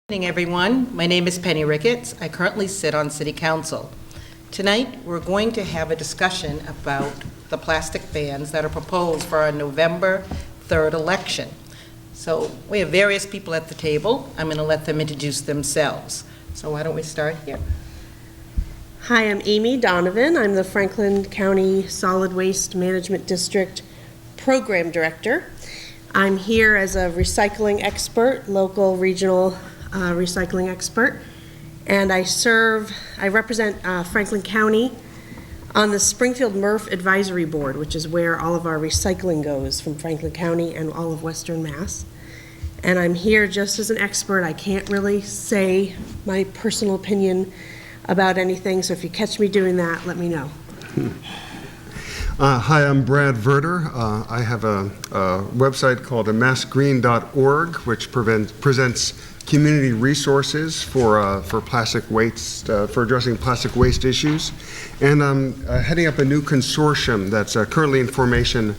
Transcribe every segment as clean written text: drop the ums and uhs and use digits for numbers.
Good evening, everyone. My name is Penny Ricketts. I currently sit on City Council. Tonight, we're going to have a discussion about the plastic bans that are proposed for our November 3rd election. So we have various people at the table. I'm going to let them introduce themselves. So why don't we start here? Hi, I'm Amy Donovan. I'm the Franklin County Solid Waste Management District Program Director. I'm here as a recycling expert, local, regional recycling expert, and I represent Franklin County on the Springfield MRF Advisory Board, which is where all of our recycling goes from Franklin County and all of Western Mass. And I'm here just as an expert. I can't really say my personal opinion about anything, so if you catch me doing that, let me know. Hi, I'm Brad Verder. I have a website called massgreen.org, which presents community resources for plastic waste, for addressing plastic waste issues. And I'm heading up a new consortium that's currently in formation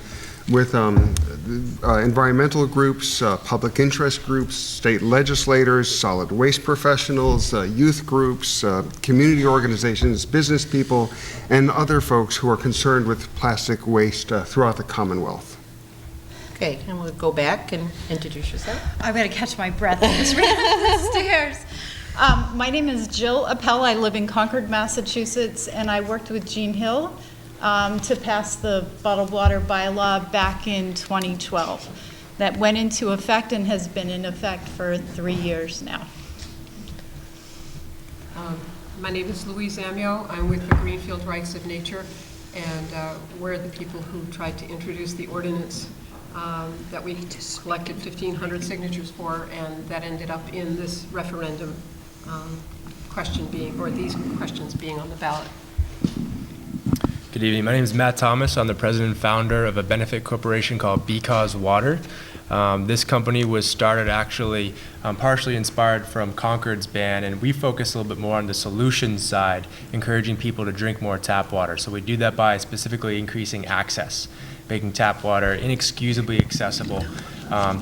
with environmental groups, public interest groups, state legislators, solid waste professionals, youth groups, community organizations, business people, and other folks who are concerned with plastic waste throughout the Commonwealth. Okay, and we'll go back and introduce yourself. I'm going to catch my breath. I just ran up the stairs. My name is Jill Appel. I live in Concord, Massachusetts, and I worked with Jean Hill to pass the bottled water bylaw back in 2012. That went into effect and has been in effect for 3 years now. My name is Louise Amio. I'm with the Greenfield Rights of Nature, and we're the people who tried to introduce the ordinance that we collected 1,500 signatures for, and that ended up in this referendum question being, or these questions being on the ballot. Good evening. My name is Matt Thomas. I'm the president and founder of a benefit corporation called Because Water. This company was started actually partially inspired from Concord's ban, and we focus a little bit more on the solutions side, encouraging people to drink more tap water. So we do that by specifically increasing access, making tap water inexcusably accessible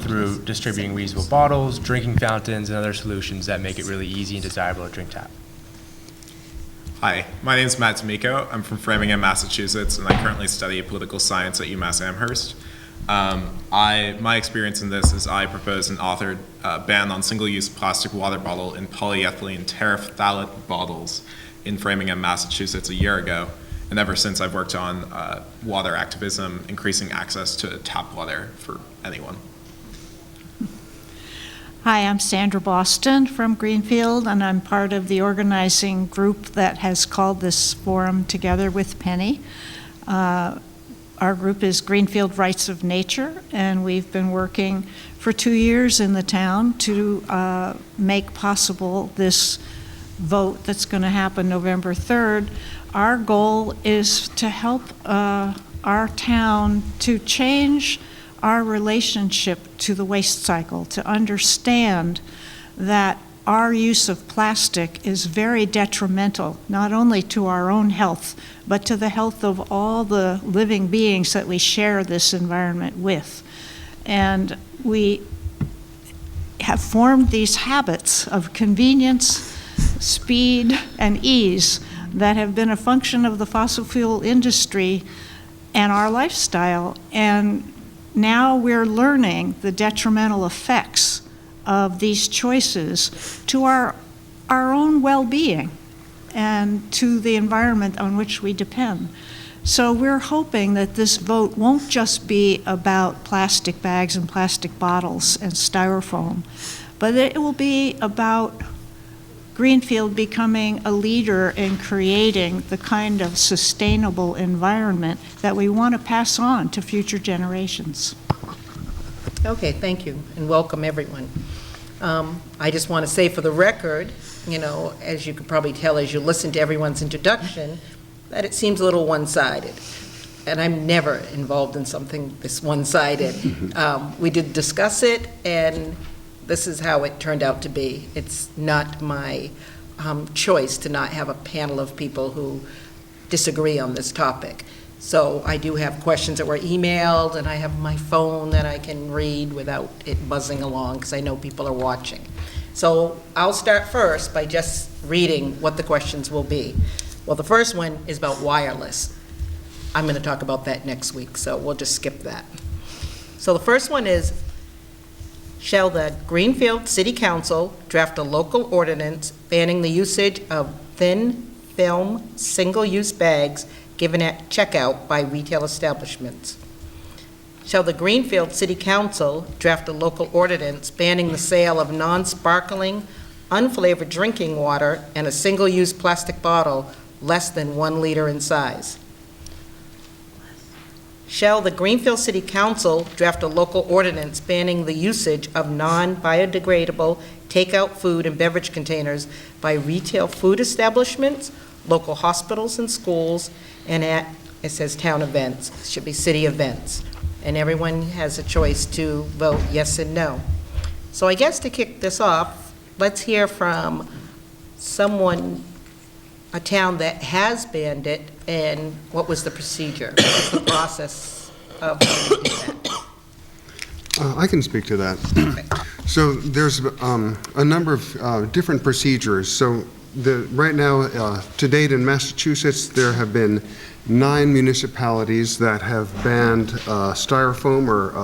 through distributing reusable bottles, drinking fountains, and other solutions that make it really easy and desirable to drink tap. Hi, my name is Matt D'Amico. I'm from Framingham, Massachusetts, and I currently study political science at UMass Amherst. My experience in this is I proposed and authored a ban on single-use plastic water bottle and polyethylene terephthalate bottles in Framingham, Massachusetts a year ago. And ever since, I've worked on water activism, increasing access to tap water for anyone. Hi, I'm Sandra Boston from Greenfield, and I'm part of the organizing group that has called this forum together with Penny. Our group is Greenfield Rights of Nature, and we've been working for 2 years in the town to make possible this vote that's going to happen November 3rd. Our goal is to help our town to change our relationship to the waste cycle, to understand that our use of plastic is very detrimental, not only to our own health, but to the health of all the living beings that we share this environment with. And we have formed these habits of convenience, speed, and ease that have been a function of the fossil fuel industry and our lifestyle. And now we're learning the detrimental effects of these choices to our own well-being and to the environment on which we depend. So we're hoping that this vote won't just be about plastic bags and plastic bottles and styrofoam, but it will be about Greenfield becoming a leader in creating the kind of sustainable environment that we want to pass on to future generations. Okay, thank you, and welcome everyone. I just want to say for the record, you know, as you could probably tell as you listen to everyone's introduction, that it seems a little one-sided. And I'm never involved in something this one-sided. We did discuss it, and this is how it turned out to be. It's not my choice to not have a panel of people who disagree on this topic. So I do have questions that were emailed, and I have my phone that I can read without it buzzing along, because I know people are watching. So I'll start first by just reading what the questions will be. Well, the first one is about wireless. I'm going to talk about that next week, so we'll just skip that. So the first one is, shall the Greenfield City Council draft a local ordinance banning the usage of thin film single-use bags given at checkout by retail establishments? Shall the Greenfield City Council draft a local ordinance banning the sale of non-sparkling, unflavored drinking water in a single-use plastic bottle less than 1 liter in size? Shall the Greenfield City Council draft a local ordinance banning the usage of non-biodegradable takeout food and beverage containers by retail food establishments, local hospitals and schools, and at, it says town events, it should be city events. And everyone has a choice to vote yes and no. So I guess to kick this off, let's hear from someone, a town that has banned it, and what was the procedure? What's the process of how you do that? I can speak to that. So there's a number of different procedures. So right now, to date in Massachusetts, there have been 9 municipalities that have banned styrofoam or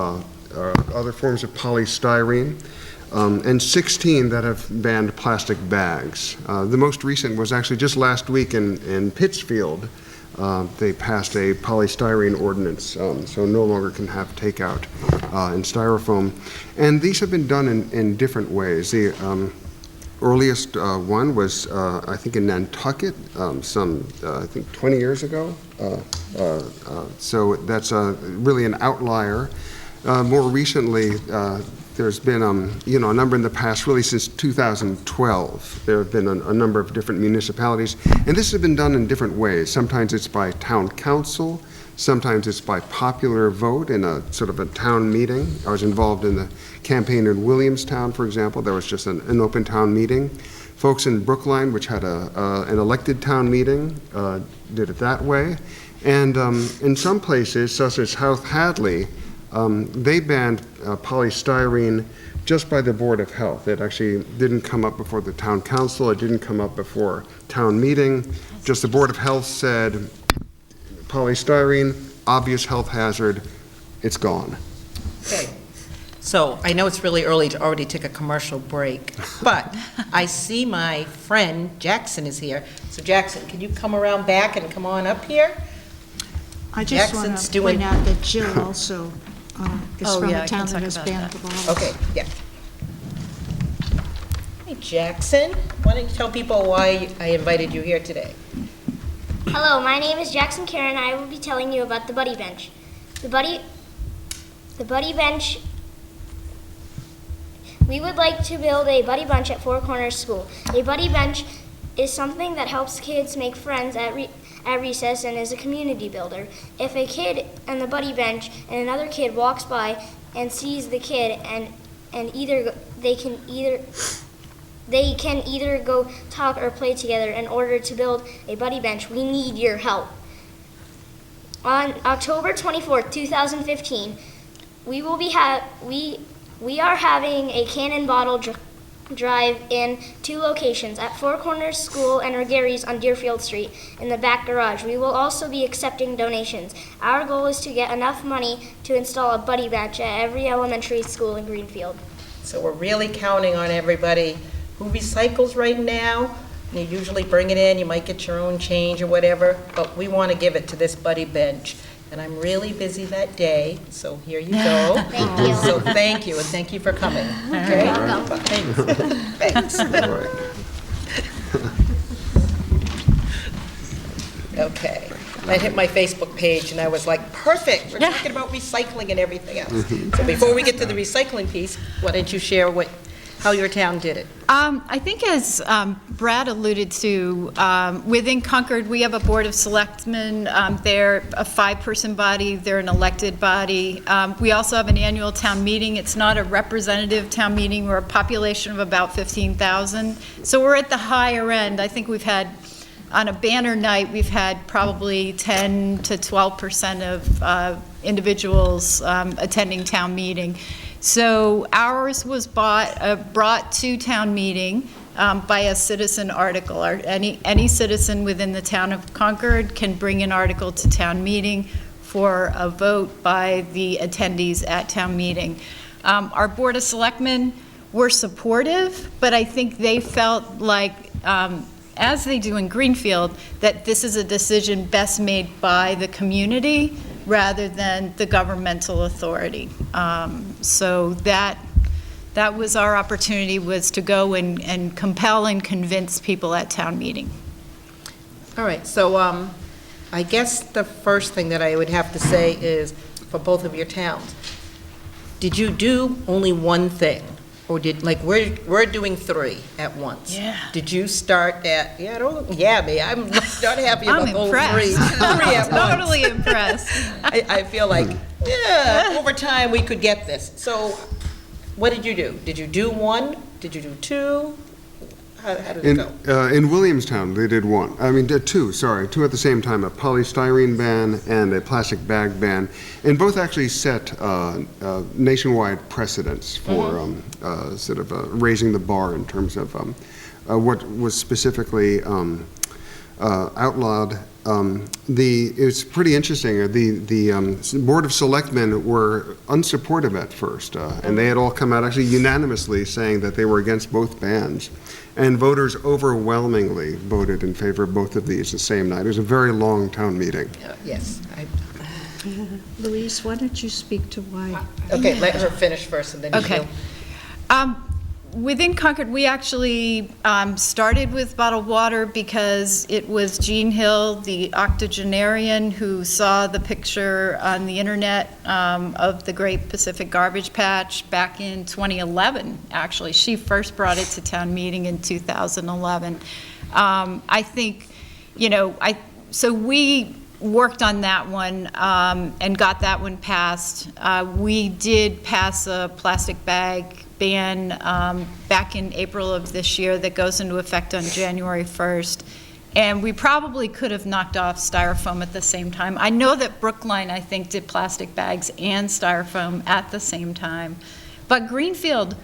other forms of polystyrene, and 16 that have banned plastic bags. The most recent was actually just last week in Pittsfield. They passed a polystyrene ordinance, so no longer can have takeout in styrofoam. And these have been done in different ways. The earliest one was, I think, in Nantucket, I think 20 years ago. So that's really an outlier. More recently, there's been a number in the past, really since 2012. There have been a number of different municipalities, and this has been done in different ways. Sometimes it's by town council, sometimes it's by popular vote in a sort of a town meeting. I was involved in the campaign in Williamstown, for example. There was just an open town meeting. Folks in Brookline, which had an elected town meeting, did it that way. And in some places, such as South Hadley, they banned polystyrene just by the Board of Health. It actually didn't come up before the town council. It didn't come up before town meeting. Just the Board of Health said, polystyrene, obvious health hazard, it's gone. Okay. So I know it's really early to already take a commercial break, but I see my friend Jackson is here. So Jackson, can you come around back and come on up here? I just want Jackson's to doing- point out that Jill also is Oh, from yeah, a I town can that talk has about banned that. the bottles. Okay, yeah. Hey, Jackson, why don't you tell people why I invited you here today? Hello, my name is Jackson Karen. I will be telling you about the Buddy Bench. The Buddy Bench, we would like to build a Buddy Bench at Four Corners School. A Buddy Bench is something that helps kids make friends at recess and is a community builder. If a kid on the Buddy Bench and another kid walks by and sees the kid and they can either go talk or play together. In order to build a Buddy Bench, we need your help. On October 24th, 2015, we are having a cannon bottle drive in 2 locations, at Four Corners School and Regary's on Deerfield Street in the back garage. We will also be accepting donations. Our goal is to get enough money to install a Buddy Bench at every elementary school in Greenfield. So we're really counting on everybody who recycles right now. You usually bring it in, you might get your own change or whatever, but we want to give it to this Buddy Bench. And I'm really busy that day, so here you go. Thank you. So thank you, and thank you for coming. Okay? welcome. Thanks. Okay. I hit my Facebook page and I was like, perfect, we're talking about recycling and everything else. So before we get to the recycling piece, why don't you share how your town did it? I think as Brad alluded to, within Concord, we have a Board of Selectmen. They're a 5-person body. They're an elected body. We also have an annual town meeting. It's not a representative town meeting. We're a population of about 15,000. So we're at the higher end. I think we've had, on a banner night, we've had probably 10 to 12% of individuals attending town meeting. So ours was brought to town meeting by a citizen article. Any citizen within the town of Concord can bring an article to town meeting for a vote by the attendees at town meeting. Our Board of Selectmen were supportive, but I think they felt like, as they do in Greenfield, that this is a decision best made by the community rather than the governmental authority. So that was our opportunity, was to go and compel and convince people at town meeting. All right, so I guess the first thing that I would have to say is, for both of your towns, did you do only one thing? Or did, like, we're doing 3 at once. Yeah. Did you start at, I'm not happy about I'm the whole impressed. 3 at once. Totally impressed. I feel like, over time, we could get this. So what did you do? Did you do 1? Did you do 2? How did it go? In Williamstown, they did 1. I mean, 2 at the same time, a polystyrene ban and a plastic bag ban. And both actually set nationwide precedents for sort of raising the bar in terms of what was specifically outlawed. It's pretty interesting. The Board of Selectmen were unsupportive at first, and they had all come out actually unanimously saying that they were against both bans. And voters overwhelmingly voted in favor of both of these the same night. It was a very long town meeting. Yes. Louise, why don't you speak to why? Okay, let her finish first, and then Okay. Within Concord, we actually started with bottled water because it was Jean Hill, the octogenarian, who saw the picture on the internet of the Great Pacific Garbage Patch back in 2011, actually. She first brought it to town meeting in 2011. I think, so we worked on that one and got that one passed. We did pass a plastic bag ban back in April of this year that goes into effect on January 1st. And we probably could have knocked off styrofoam at the same time. I know that Brookline, I think, did plastic bags and styrofoam at the same time. But Greenfield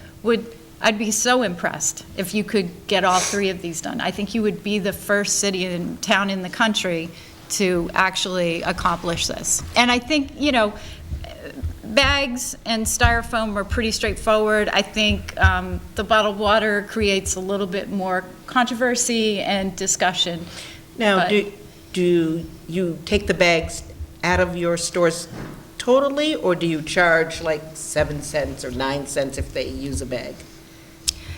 I'd be so impressed if you could get all 3 of these done. I think you would be the first city and town in the country to actually accomplish this. And I think, bags and styrofoam are pretty straightforward. I think the bottled water creates a little bit more controversy and discussion. Now, do you take the bags out of your stores totally, or do you charge like 7 cents or 9 cents if they use a bag?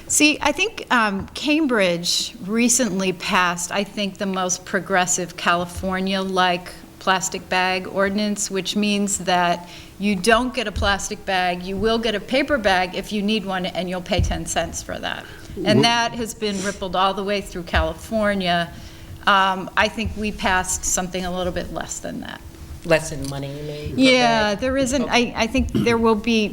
See, I think Cambridge recently passed, I think, the most progressive California-like plastic bag ordinance, which means that you don't get a plastic bag, you will get a paper bag if you need one, and you'll pay 10 cents for that. And that has been rippled all the way through California. I think we passed something a little bit less than that. Less in money, you mean? Yeah, there isn't, I think there will be,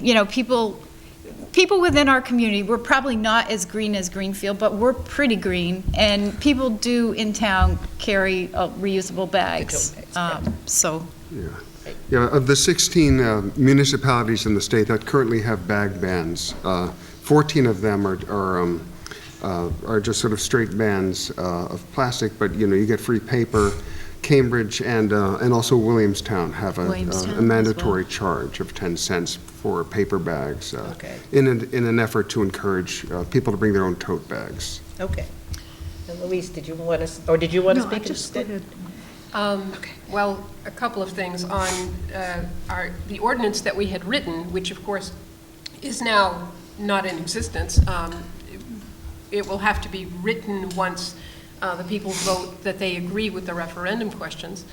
people within our community, we're probably not as green as Greenfield, but we're pretty green, and people do in town carry reusable bags. Yeah, of the 16 municipalities in the state that currently have bag bans, 14 of them are just sort of straight bans of plastic, but you get free paper. Cambridge and also Williamstown have a mandatory charge of 10 cents for paper bags in an effort to encourage people to bring their own tote bags. Okay. And Louise, did you want to speak? No, just go ahead. Well, a couple of things on the ordinance that we had written, which of course is now not in existence. It will have to be written once the people vote that they agree with the referendum questions.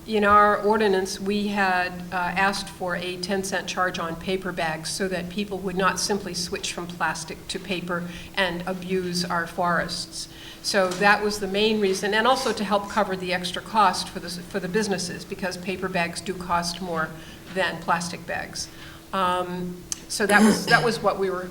In our ordinance, we had asked for a 10-cent charge on paper bags so that people would not simply switch from plastic to paper and abuse our forests. So that was the main reason, and also to help cover the extra cost for the businesses, because paper bags do cost more than plastic bags. So that was what we were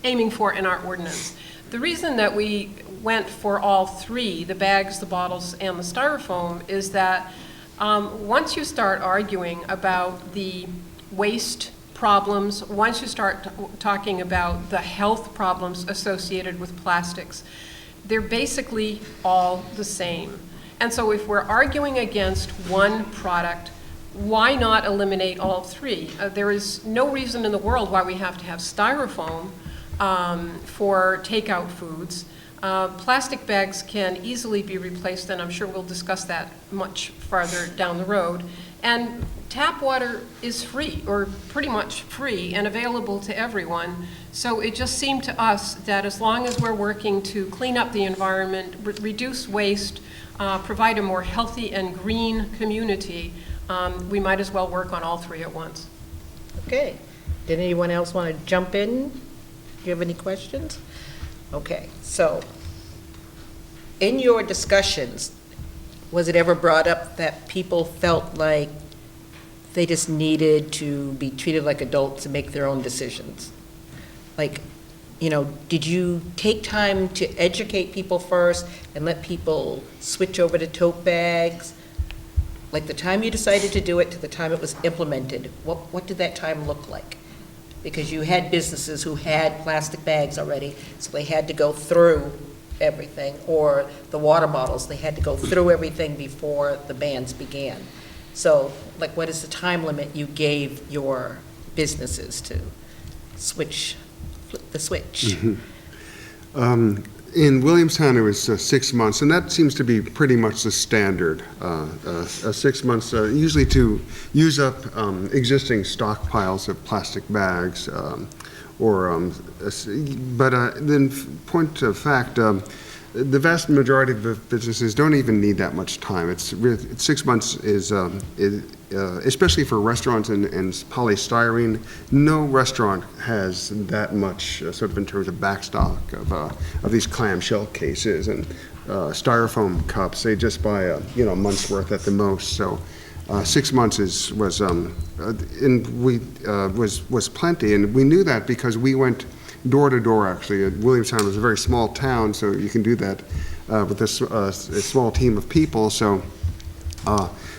aiming for in our ordinance. The reason that we went for all 3, the bags, the bottles, and the styrofoam, is that once you start arguing about the waste problems, once you start talking about the health problems associated with plastics, they're basically all the same. And so if we're arguing against one product, why not eliminate all three? There is no reason in the world why we have to have styrofoam for takeout foods. Plastic bags can easily be replaced, and I'm sure we'll discuss that much farther down the road. And tap water is free, or pretty much free, and available to everyone. So it just seemed to us that as long as we're working to clean up the environment, reduce waste, provide a more healthy and green community, we might as well work on all three at once. Okay. Did anyone else want to jump in? Do you have any questions? Okay, so in your discussions, was it ever brought up that people felt like they just needed to be treated like adults and make their own decisions? Like, you know, did you take time to educate people first and let people switch over to tote bags? Like the time you decided to do it to the time it was implemented, what did that time look like? Because you had businesses who had plastic bags already, so they had to go through everything, or the water bottles, they had to go through everything before the bans began. So, like, what is the time limit you gave your businesses to flip the switch? In Williamstown, it was 6 months, and that seems to be pretty much the standard. 6 months, usually to use up existing stockpiles of plastic bags, then point of fact, the vast majority of the businesses don't even need that much time. It's 6 months is especially for restaurants and polystyrene. No restaurant has that much sort of in terms of backstock of these clamshell cases and styrofoam cups. They just buy a month's worth at the most. So 6 months was plenty, and we knew that because we went door to door. Actually, Williamstown was a very small town, so you can do that with a small team of people. So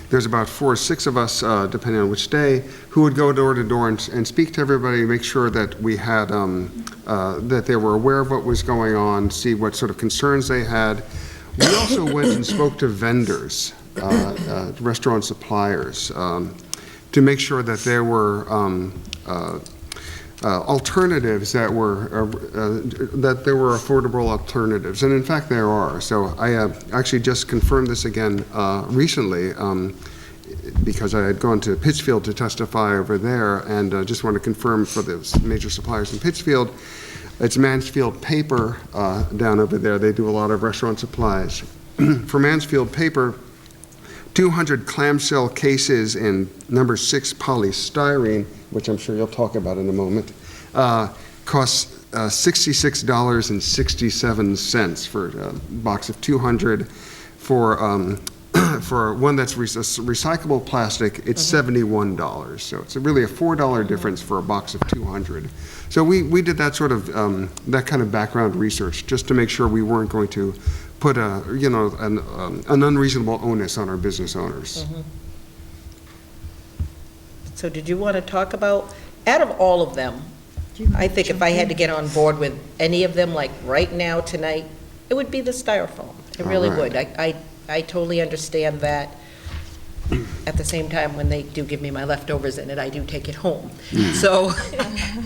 there's about 4 or 6 of us, depending on which day, who would go door to door and speak to everybody, make sure that we had that they were aware of what was going on, see what sort of concerns they had. We also went and spoke to vendors, restaurant suppliers, to make sure that there were alternatives that there were affordable alternatives, and in fact there are. So I actually just confirmed this again recently because I had gone to Pittsfield to testify over there, and just want to confirm for the major suppliers in Pittsfield. It's Mansfield Paper down over there. They do a lot of restaurant supplies. For Mansfield Paper, 200 clamshell cases in number 6 polystyrene, which I'm sure you'll talk about in a moment, costs $66.67 for a box of 200. For one that's recyclable plastic, it's $71. So it's really a $4 difference for a box of 200. So we did that sort of that kind of background research just to make sure we weren't going to put an unreasonable onus on our business owners. So did you want to talk about, out of all of them, I think if I had to get on board with any of them, like right now, tonight, it would be the styrofoam. It really would. I totally understand that. At the same time, when they do give me my leftovers in it, I do take it home. So,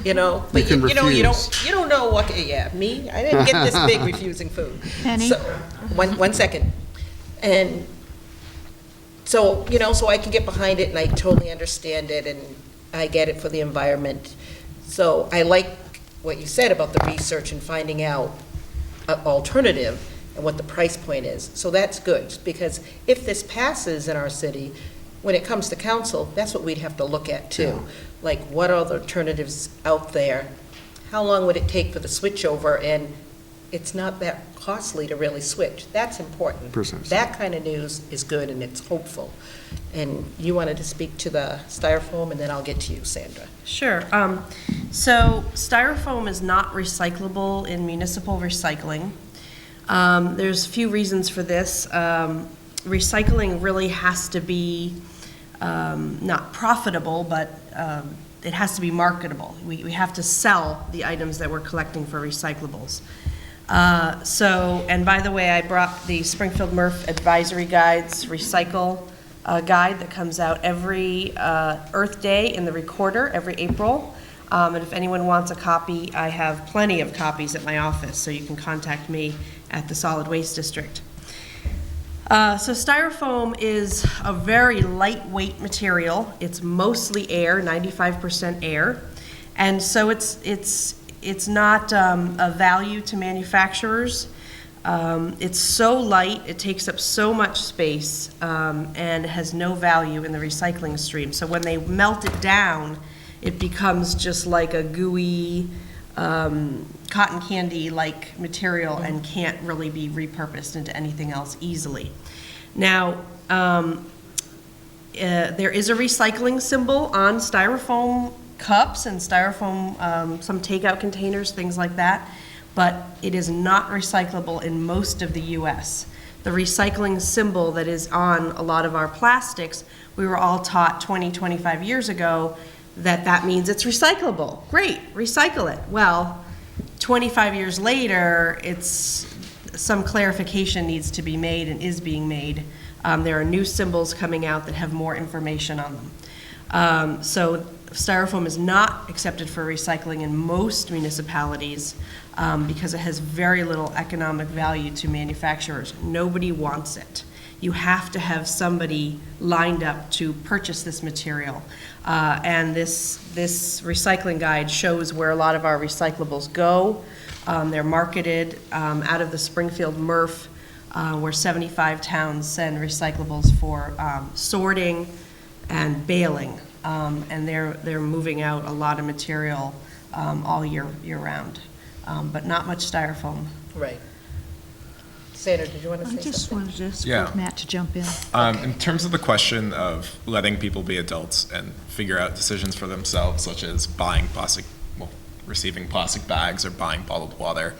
but you don't know what. Yeah, me, I didn't get this big refusing food. Penny? So, one second, and so so I can get behind it, and I totally understand it, and I get it for the environment. So I like what you said about the research and finding out an alternative and what the price point is. So that's good, because if this passes in our city, when it comes to council, that's what we'd have to look at too. Yeah. Like, what are the alternatives out there? How long would it take for the switchover? And it's not that costly to really switch. That's important. Precisely. That kind of news is good, and it's hopeful. And you wanted to speak to the styrofoam, and then I'll get to you, Sandra. Sure. So styrofoam is not recyclable in municipal recycling. There's a few reasons for this. Recycling really has to be not profitable, but it has to be marketable. We have to sell the items that we're collecting for recyclables. And by the way, I brought the Springfield MRF Advisory Guides Recycle guide that comes out every Earth Day in the Recorder every April. And if anyone wants a copy, I have plenty of copies at my office, so you can contact me at the Solid Waste District. So styrofoam is a very lightweight material. It's mostly air, 95% air. And so it's not a value to manufacturers. It's so light, it takes up so much space, and has no value in the recycling stream. So when they melt it down, it becomes just like a gooey, cotton candy-like material and can't really be repurposed into anything else easily. Now, there is a recycling symbol on styrofoam cups and styrofoam, some takeout containers, things like that, but it is not recyclable in most of the US. The recycling symbol that is on a lot of our plastics, we were all taught 20, 25 years ago that means it's recyclable. Great, recycle it. Well, 25 years later, some clarification needs to be made and is being made. There are new symbols coming out that have more information on them. So styrofoam is not accepted for recycling in most municipalities because it has very little economic value to manufacturers. Nobody wants it. You have to have somebody lined up to purchase this material. And this recycling guide shows where a lot of our recyclables go. They're marketed out of the Springfield MRF, where 75 towns send recyclables for sorting and baling. And they're moving out a lot of material all year round, but not much styrofoam. Right. Sandra, did you want to say I just something? wanted to Yeah. support Matt to jump in. In terms of the question of letting people be adults and figure out decisions for themselves, such as receiving plastic bags or buying bottled water,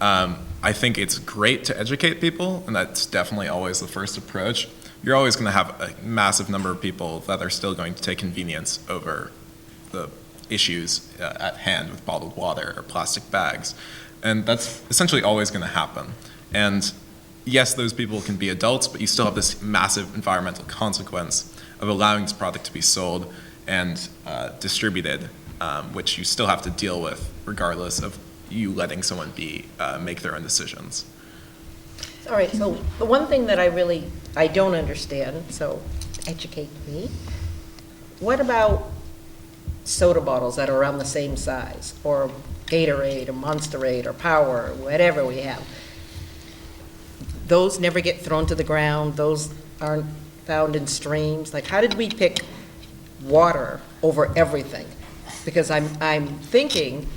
I think it's great to educate people, and that's definitely always the first approach. You're always going to have a massive number of people that are still going to take convenience over the issues at hand with bottled water or plastic bags, and that's essentially always going to happen. And yes, those people can be adults, but you still have this massive environmental consequence of allowing this product to be sold and distributed, which you still have to deal with regardless of you letting someone make their own decisions. All right, so the one thing that I don't understand, so educate me. What about soda bottles that are around the same size, or Gatorade, or Monsterade, or Power, or whatever we have? Those never get thrown to the ground, those aren't found in streams. Like, how did we pick water over everything? Because I'm thinking,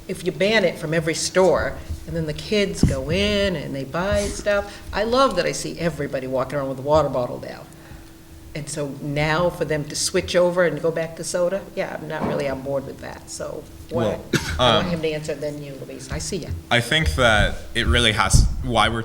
if you ban it from every store, and then the kids go in and they buy stuff. I love that I see everybody walking around with a water bottle now. And so now for them to switch over and go back to soda, yeah, I'm not really on board with that. So I want him to answer, then you, Louise. I see you. I think that it really has why we're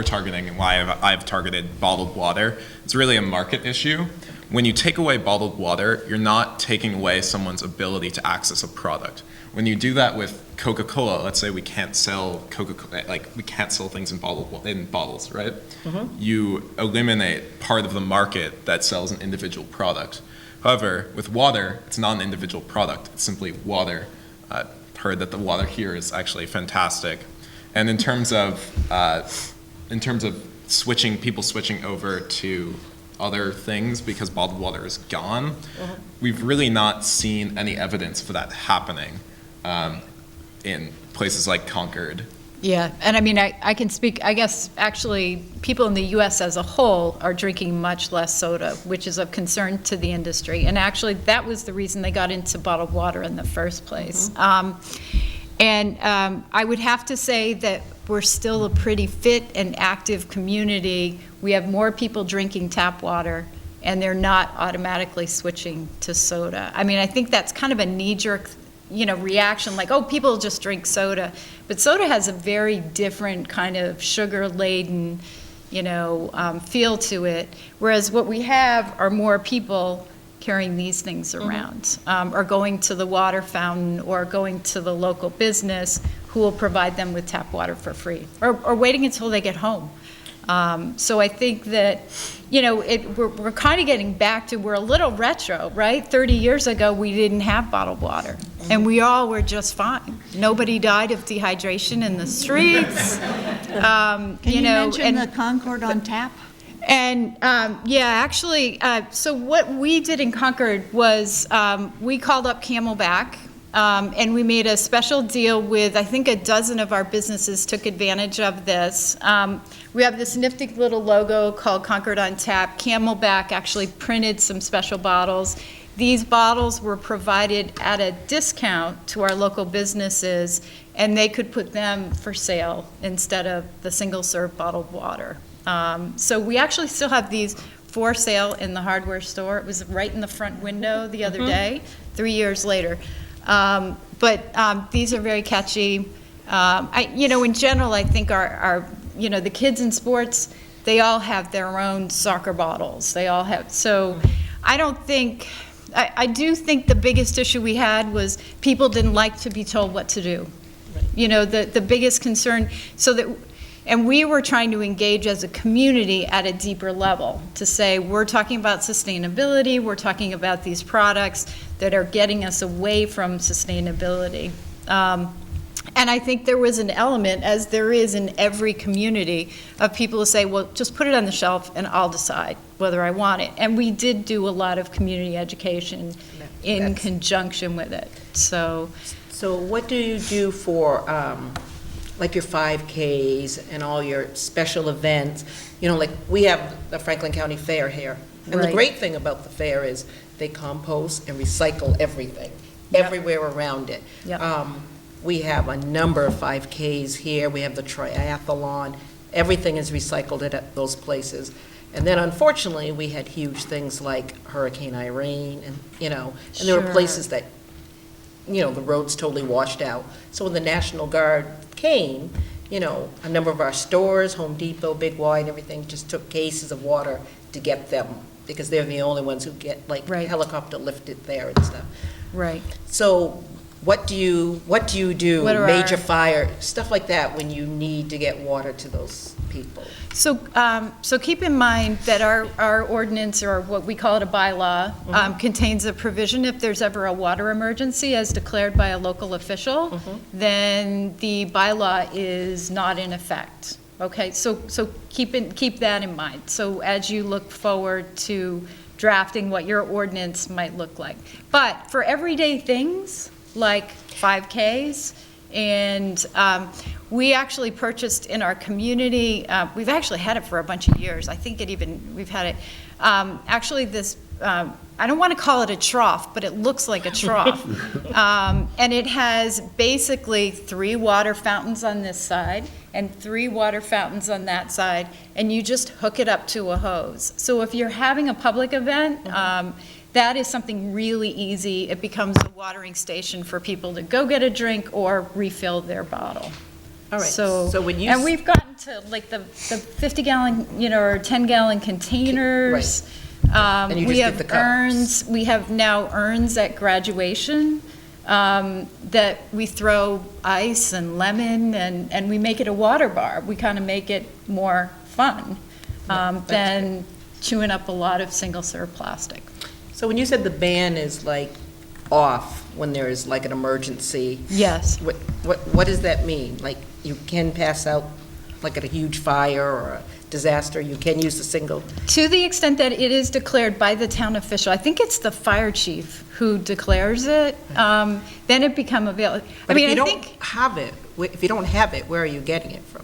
targeting and why I've targeted bottled water. It's really a market issue. When you take away bottled water, you're not taking away someone's ability to access a product. When you do that with Coca-Cola, let's say we can't sell Coca-Cola, like we can't sell things in bottles, right? Mm-hmm. You eliminate part of the market that sells an individual product. However, with water, it's not an individual product. It's simply water. I've heard that the water here is actually fantastic. And in terms of people switching over to other things because bottled water is gone, we've really not seen any evidence for that happening in places like Concord. Yeah, and I mean, I can speak, I guess, actually, people in the U.S. as a whole are drinking much less soda, which is of concern to the industry. And actually, that was the reason they got into bottled water in the first place. I would have to say that we're still a pretty fit and active community. We have more people drinking tap water, and they're not automatically switching to soda. I mean, I think that's kind of a knee-jerk reaction, like, oh, people just drink soda. But soda has a very different kind of sugar-laden, feel to it. Whereas what we have are more people carrying these things around, or going to the water fountain, or going to the local business who will provide them with tap water for free, or waiting until they get home. So I think that, we're kind of getting back to, we're a little retro, right? 30 years ago, we didn't have bottled water, and we all were just fine. Nobody died of dehydration in the streets. Can you mention the Concord on Tap? And, so what we did in Concord was, we called up Camelback, and we made a special deal with, I think, a dozen of our businesses took advantage of this. We have this nifty little logo called Concord on Tap. Camelback actually printed some special bottles. These bottles were provided at a discount to our local businesses, and they could put them for sale instead of the single-serve bottled water. So we actually still have these for sale in the hardware store. It was right in the front window the other day, 3 years later. But these are very catchy. In general, I think our the kids in sports, they all have their own soccer bottles. They all have, so I do think the biggest issue we had was people didn't like to be told what to do. Right. The biggest concern, and we were trying to engage as a community at a deeper level to say, we're talking about sustainability, we're talking about these products that are getting us away from sustainability. And I think there was an element, as there is in every community, of people who say, well, just put it on the shelf and I'll decide whether I want it. And we did do a lot of community education in conjunction with it. So what do you do for like your 5Ks and all your special events? Like we have the Franklin County Fair here. And Right. the great thing about the fair is they compost and recycle everything, Yep. everywhere around it. Yep. We have a number of 5Ks here. We have the triathlon. Everything is recycled at those places. And then unfortunately, we had huge things like Hurricane Irene and there were Sure. places that, the roads totally washed out. So when the National Guard came, a number of our stores, Home Depot, Big Y and everything, just took cases of water to get them because they're the only ones who get Right. helicopter lifted there and stuff. Right. So what do you do, What are major our- fire, stuff like that, when you need to get water to those people? So keep in mind that our ordinance, or what we call it a bylaw, contains a provision if there's ever a water emergency as declared by a local official, then the bylaw is not in effect. Okay, so keep that in mind. So as you look forward to drafting what your ordinance might look like. But for everyday things like 5Ks, and we actually purchased in our community, we've actually had it for a bunch of years. I think we've had it, actually this, I don't want to call it a trough, but it looks like a trough. And it has basically 3 water fountains on this side and 3 water fountains on that side, and you just hook it up to a hose. So if you're having a public event, that is something really easy. It becomes a watering station for people to go get a drink or refill their bottle. All right, So when you and we've gotten to like the 50-gallon, or 10-gallon containers. And you We just have get the cups. urns. We have now urns at graduation that we throw ice and lemon, and we make it a water bar. We kind of make it more fun than chewing up a lot of single-serve plastic. So when you said the ban is off when there is an emergency, Yes. what does that mean? You can pass out at a huge fire or a disaster, you can use the single? To the extent that it is declared by the town official, I think it's the fire chief who declares it, then it become available. But if you I don't think have it, where are you getting it from?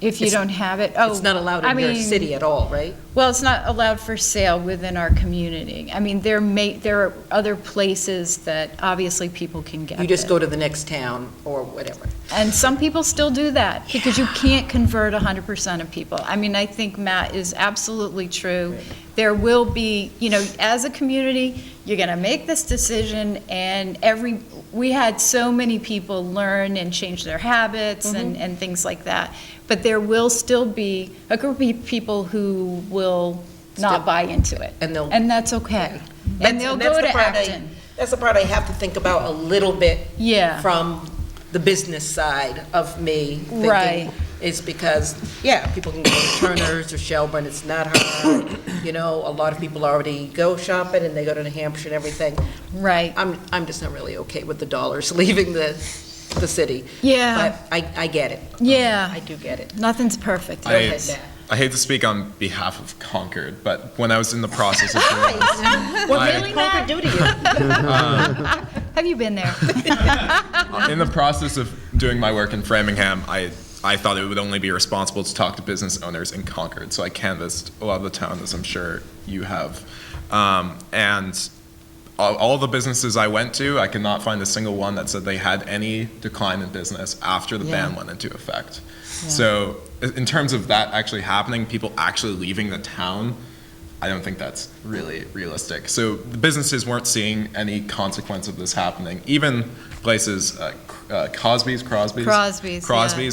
if you it's- don't have it, It's not allowed in your city at all, right? Well, it's not allowed for sale within our community. I mean, there are other places that obviously people can get You just it. go to the next town or whatever. And some people still do that because you can't convert 100% of people. I mean, I think Matt is absolutely true. There will be, as a community, you're going to make this decision, and we had so many people learn and change their habits and things like that. But there will still be a group of people who will not buy into it. And that's okay. And they'll go to Acton. That's the part I have to think about a little bit Yeah. from the business side of me thinking. Right. Is because, people can go to Turner's or Shelburne, it's not hard. A lot of people already go shopping and they go to New Hampshire and everything. Right. I'm just not really okay with the dollars leaving the city. Yeah. But I get it. Yeah. I do get it. Nothing's perfect. Go ahead, Matt. I hate to speak on behalf of Concord, but when I was in the process of What did Concord do to you? Have you been there? in the process of doing my work in Framingham, I thought it would only be responsible to talk to business owners in Concord, so I canvassed a lot of the town, as I'm sure you have. And all the businesses I went to, I could not find a single one that said they had any decline in business after the ban went into effect. So in terms of that actually happening, people actually leaving the town, I don't think that's really realistic. So the businesses weren't seeing any consequence of this happening. Even places, Crosby's,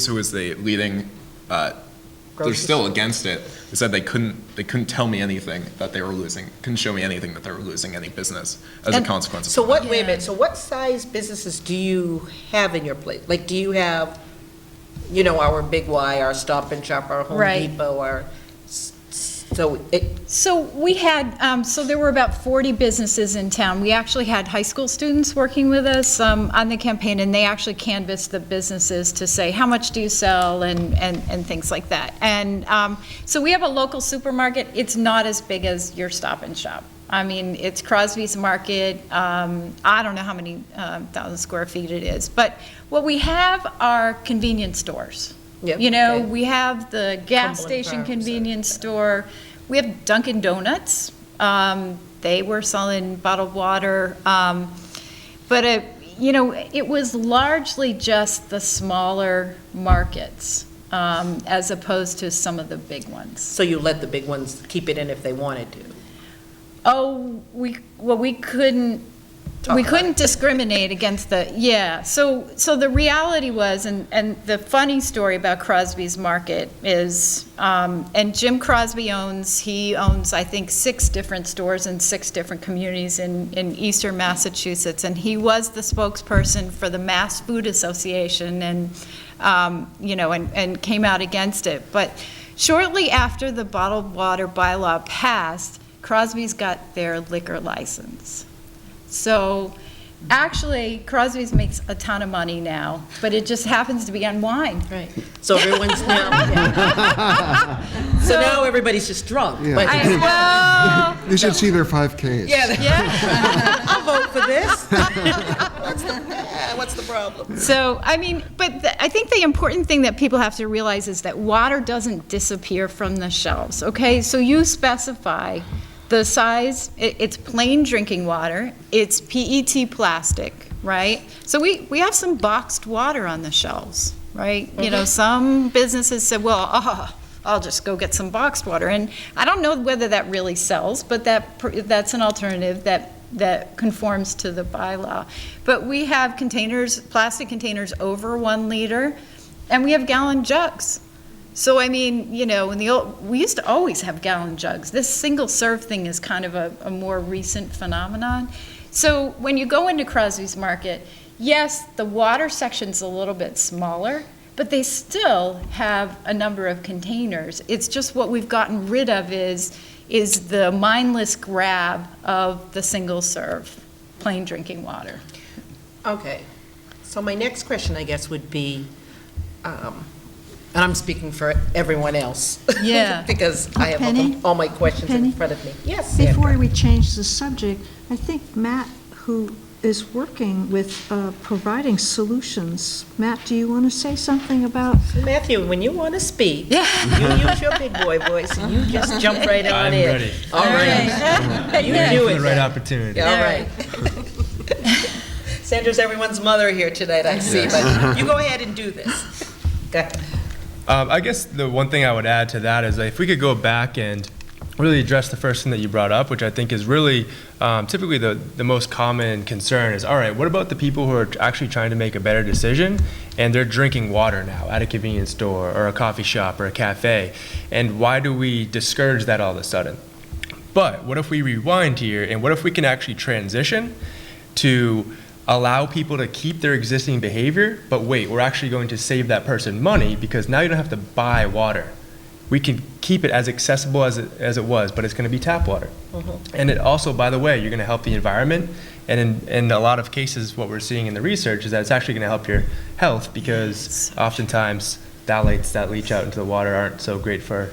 who was the leading, they're still against it. They said they couldn't tell me anything that they were losing, couldn't show me anything that they were losing any business as a consequence of So it. wait a minute, so what size businesses do you have in your place? Like, do you have, our Big Y, our Stop and Shop, our Home Right. Depot, our, So we had, so there were about 40 businesses in town. We actually had high school students working with us on the campaign, and they actually canvassed the businesses to say, how much do you sell, and things like that. And so we have a local supermarket. It's not as big as your Stop and Shop. I mean, it's Crosby's Market. I don't know how many thousand square feet it is. But what we have are convenience stores. Yep, okay. We have the gas Cumberland station Farms, convenience store. We have Dunkin' Donuts. They were selling bottled water. But it was largely just the smaller markets, as opposed to some of the big ones. so you let the big ones keep it in if they wanted to? Oh, we couldn't discriminate against so the reality was, and the funny story about Crosby's Market is, and Jim Crosby owns, I think, 6 different stores in 6 different communities in eastern Massachusetts, and he was the spokesperson for the Mass Food Association, and, and came out against it. But shortly after the bottled water bylaw passed, Crosby's got their liquor license. So actually, Crosby's makes a ton of money now, but it just happens to be on wine. Right. So everyone's now, so now everybody's just drunk. Yeah. But You should see their 5Ks. Yeah. I'll vote for this. What's the problem? So, I mean, but I think the important thing that people have to realize is that water doesn't disappear from the shelves, okay? So you specify the size, it's plain drinking water, it's PET plastic, right? So we have some boxed water on the shelves, right? Some businesses said, well, I'll just go get some boxed water. And I don't know whether that really sells, but that's an alternative that conforms to the bylaw. But we have containers, plastic containers over 1 liter, and we have gallon jugs. So, I mean, we used to always have gallon jugs. This single-serve thing is kind of a more recent phenomenon. So when you go into Crosby's Market, yes, the water section's a little bit smaller, but they still have a number of containers. It's just what we've gotten rid of is the mindless grab of the single-serve plain drinking water. Okay. So my next question, I guess, would be, and I'm speaking for everyone else. Yeah. Because I have Penny? all my questions Penny? in front of me. Yes, Before Sandra. we change the subject, I think Matt, who is working with providing solutions. Matt, do you want to say something about? Matthew, when you want to speak, you use your big boy voice and you just jump right on I'm in. ready. All right. You Waiting do for it. the right then. opportunity. All right. Sandra's everyone's mother here tonight, I see, but you go ahead and do this. Go ahead. I guess the one thing I would add to that is if we could go back and really address the first thing that you brought up, which I think is really typically the most common concern is, all right, what about the people who are actually trying to make a better decision and they're drinking water now at a convenience store or a coffee shop or a cafe? And why do we discourage that all of a sudden? But what if we rewind here and what if we can actually transition to allow people to keep their existing behavior, but wait, we're actually going to save that person money because now you don't have to buy water. We can keep it as accessible as it was, but it's going to be tap water. And it also, by the way, you're going to help the environment. And in a lot of cases, what we're seeing in the research is that it's actually going to help your health because oftentimes phthalates that leach out into the water aren't so great for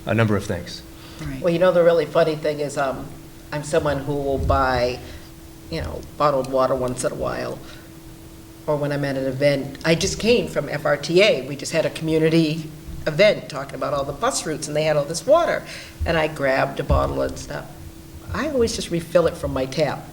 a number of things. Well, you know, the really funny thing is I'm someone who will buy, bottled water once in a while, or when I'm at an event. I just came from FRTA. We just had a community event talking about all the bus routes, and they had all this water. And I grabbed a bottle and stuff. I always just refill it from my tap.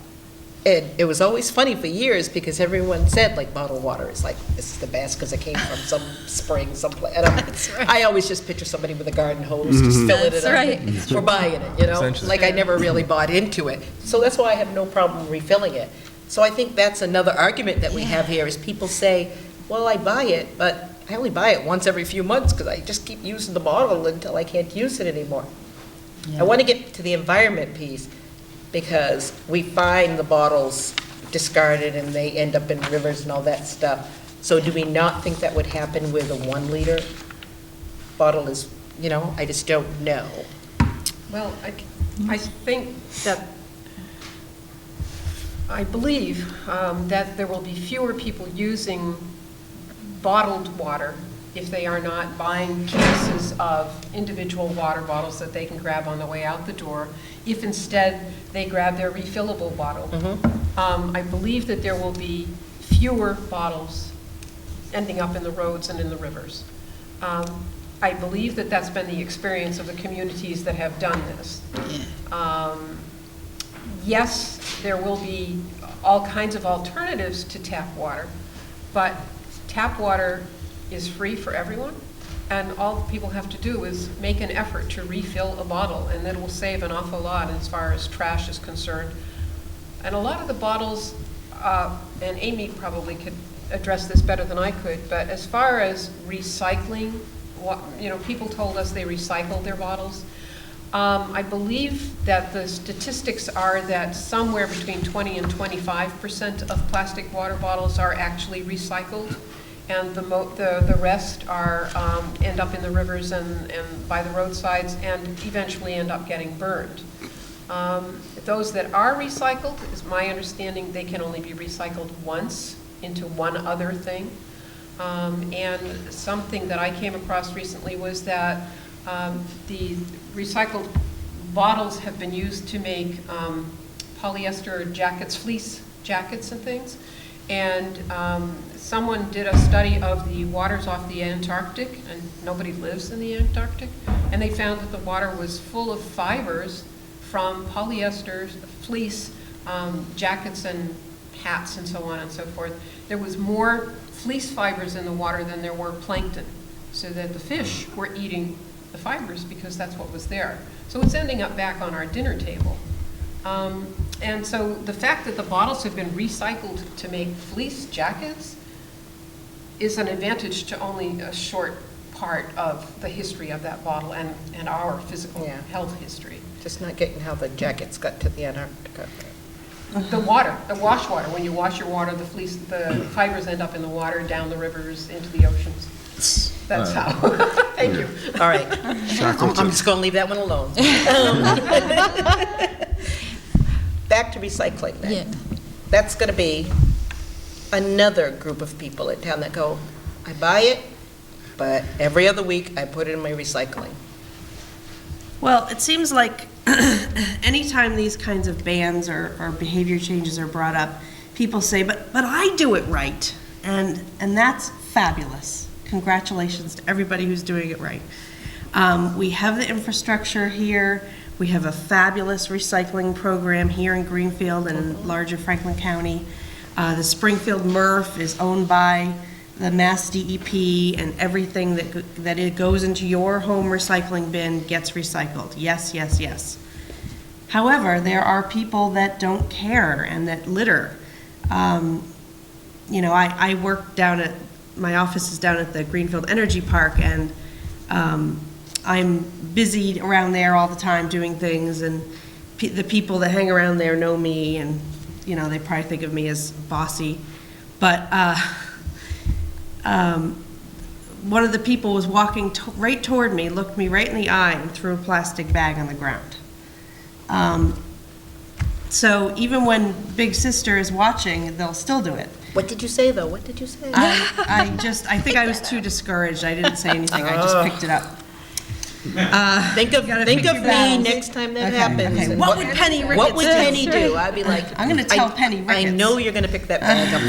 And it was always funny for years because everyone said, like, bottled water is like, this is the best because it came from some spring, someplace. And I always just picture somebody with a garden hose just filling it up or buying it, Essentially. Like I never really bought into it. So that's why I have no problem refilling it. So I think that's another argument that we have here is people say, well, I buy it, but I only buy it once every few months because I just keep using the bottle until I can't use it anymore. I want to get to the environment piece because we find the bottles discarded and they end up in rivers and all that stuff. So do we not think that would happen with a 1 liter bottle is, I just don't know. Well, I think that, I believe that there will be fewer people using bottled water if they are not buying cases of individual water bottles that they can grab on the way out the door, if instead they grab their refillable bottle. I believe that there will be fewer bottles ending up in the roads and in the rivers. I believe that that's been the experience of the communities that have done this. Yes, there will be all kinds of alternatives to tap water, but tap water is free for everyone, and all people have to do is make an effort to refill a bottle, and that will save an awful lot as far as trash is concerned. And a lot of the bottles, and Amy probably could address this better than I could, but as far as recycling, people told us they recycled their bottles. I believe that the statistics are that somewhere between 20 and 25% of plastic water bottles are actually recycled, and the rest are end up in the rivers and by the roadsides and eventually end up getting burned. Those that are recycled, is my understanding, they can only be recycled once into one other thing. And something that I came across recently was that the recycled bottles have been used to make polyester jackets, fleece jackets and things. And someone did a study of the waters off the Antarctic, and nobody lives in the Antarctic, and they found that the water was full of fibers from polyester, fleece, jackets and hats and so on and so forth. There was more fleece fibers in the water than there were plankton, so that the fish were eating the fibers because that's what was there. So it's ending up back on our dinner table. And so the fact that the bottles have been recycled to make fleece jackets is an advantage to only a short part of the history of that bottle and our physical health history. Just not getting how the jackets got to the Antarctica. The water, the wash water, when you wash your water, the fibers end up in the water, down the rivers, into the oceans. That's how. Thank you. All right. I'm just going to leave that one alone. Back to recycling then. Yeah. That's going to be another group of people in town that go, I buy it, but every other week I put it in my recycling. Well, it seems like anytime these kinds of bans or behavior changes are brought up, people say, but I do it right. And that's fabulous. Congratulations to everybody who's doing it right. We have the infrastructure here. We have a fabulous recycling program here in Greenfield and in larger Franklin County. The Springfield MRF is owned by the Mass DEP, and everything that it goes into your home recycling bin gets recycled. Yes, yes, yes. However, there are people that don't care and that litter. I work down at, my office is down at the Greenfield Energy Park, and I'm busy around there all the time doing things, and the people that hang around there know me, and they probably think of me as bossy. But one of the people was walking right toward me, looked me right in the eye, and threw a plastic bag on the ground. So even when Big Sister is watching, they'll still do it. What did you say, though? What did you say? I think I was too discouraged. I didn't say anything. I just picked it up. Think of me next time that happens. Okay. And What would Penny Ricketts What would do? Penny do? I'd be like, I'm going to tell Penny Ricketts. I know you're going to pick that bag up.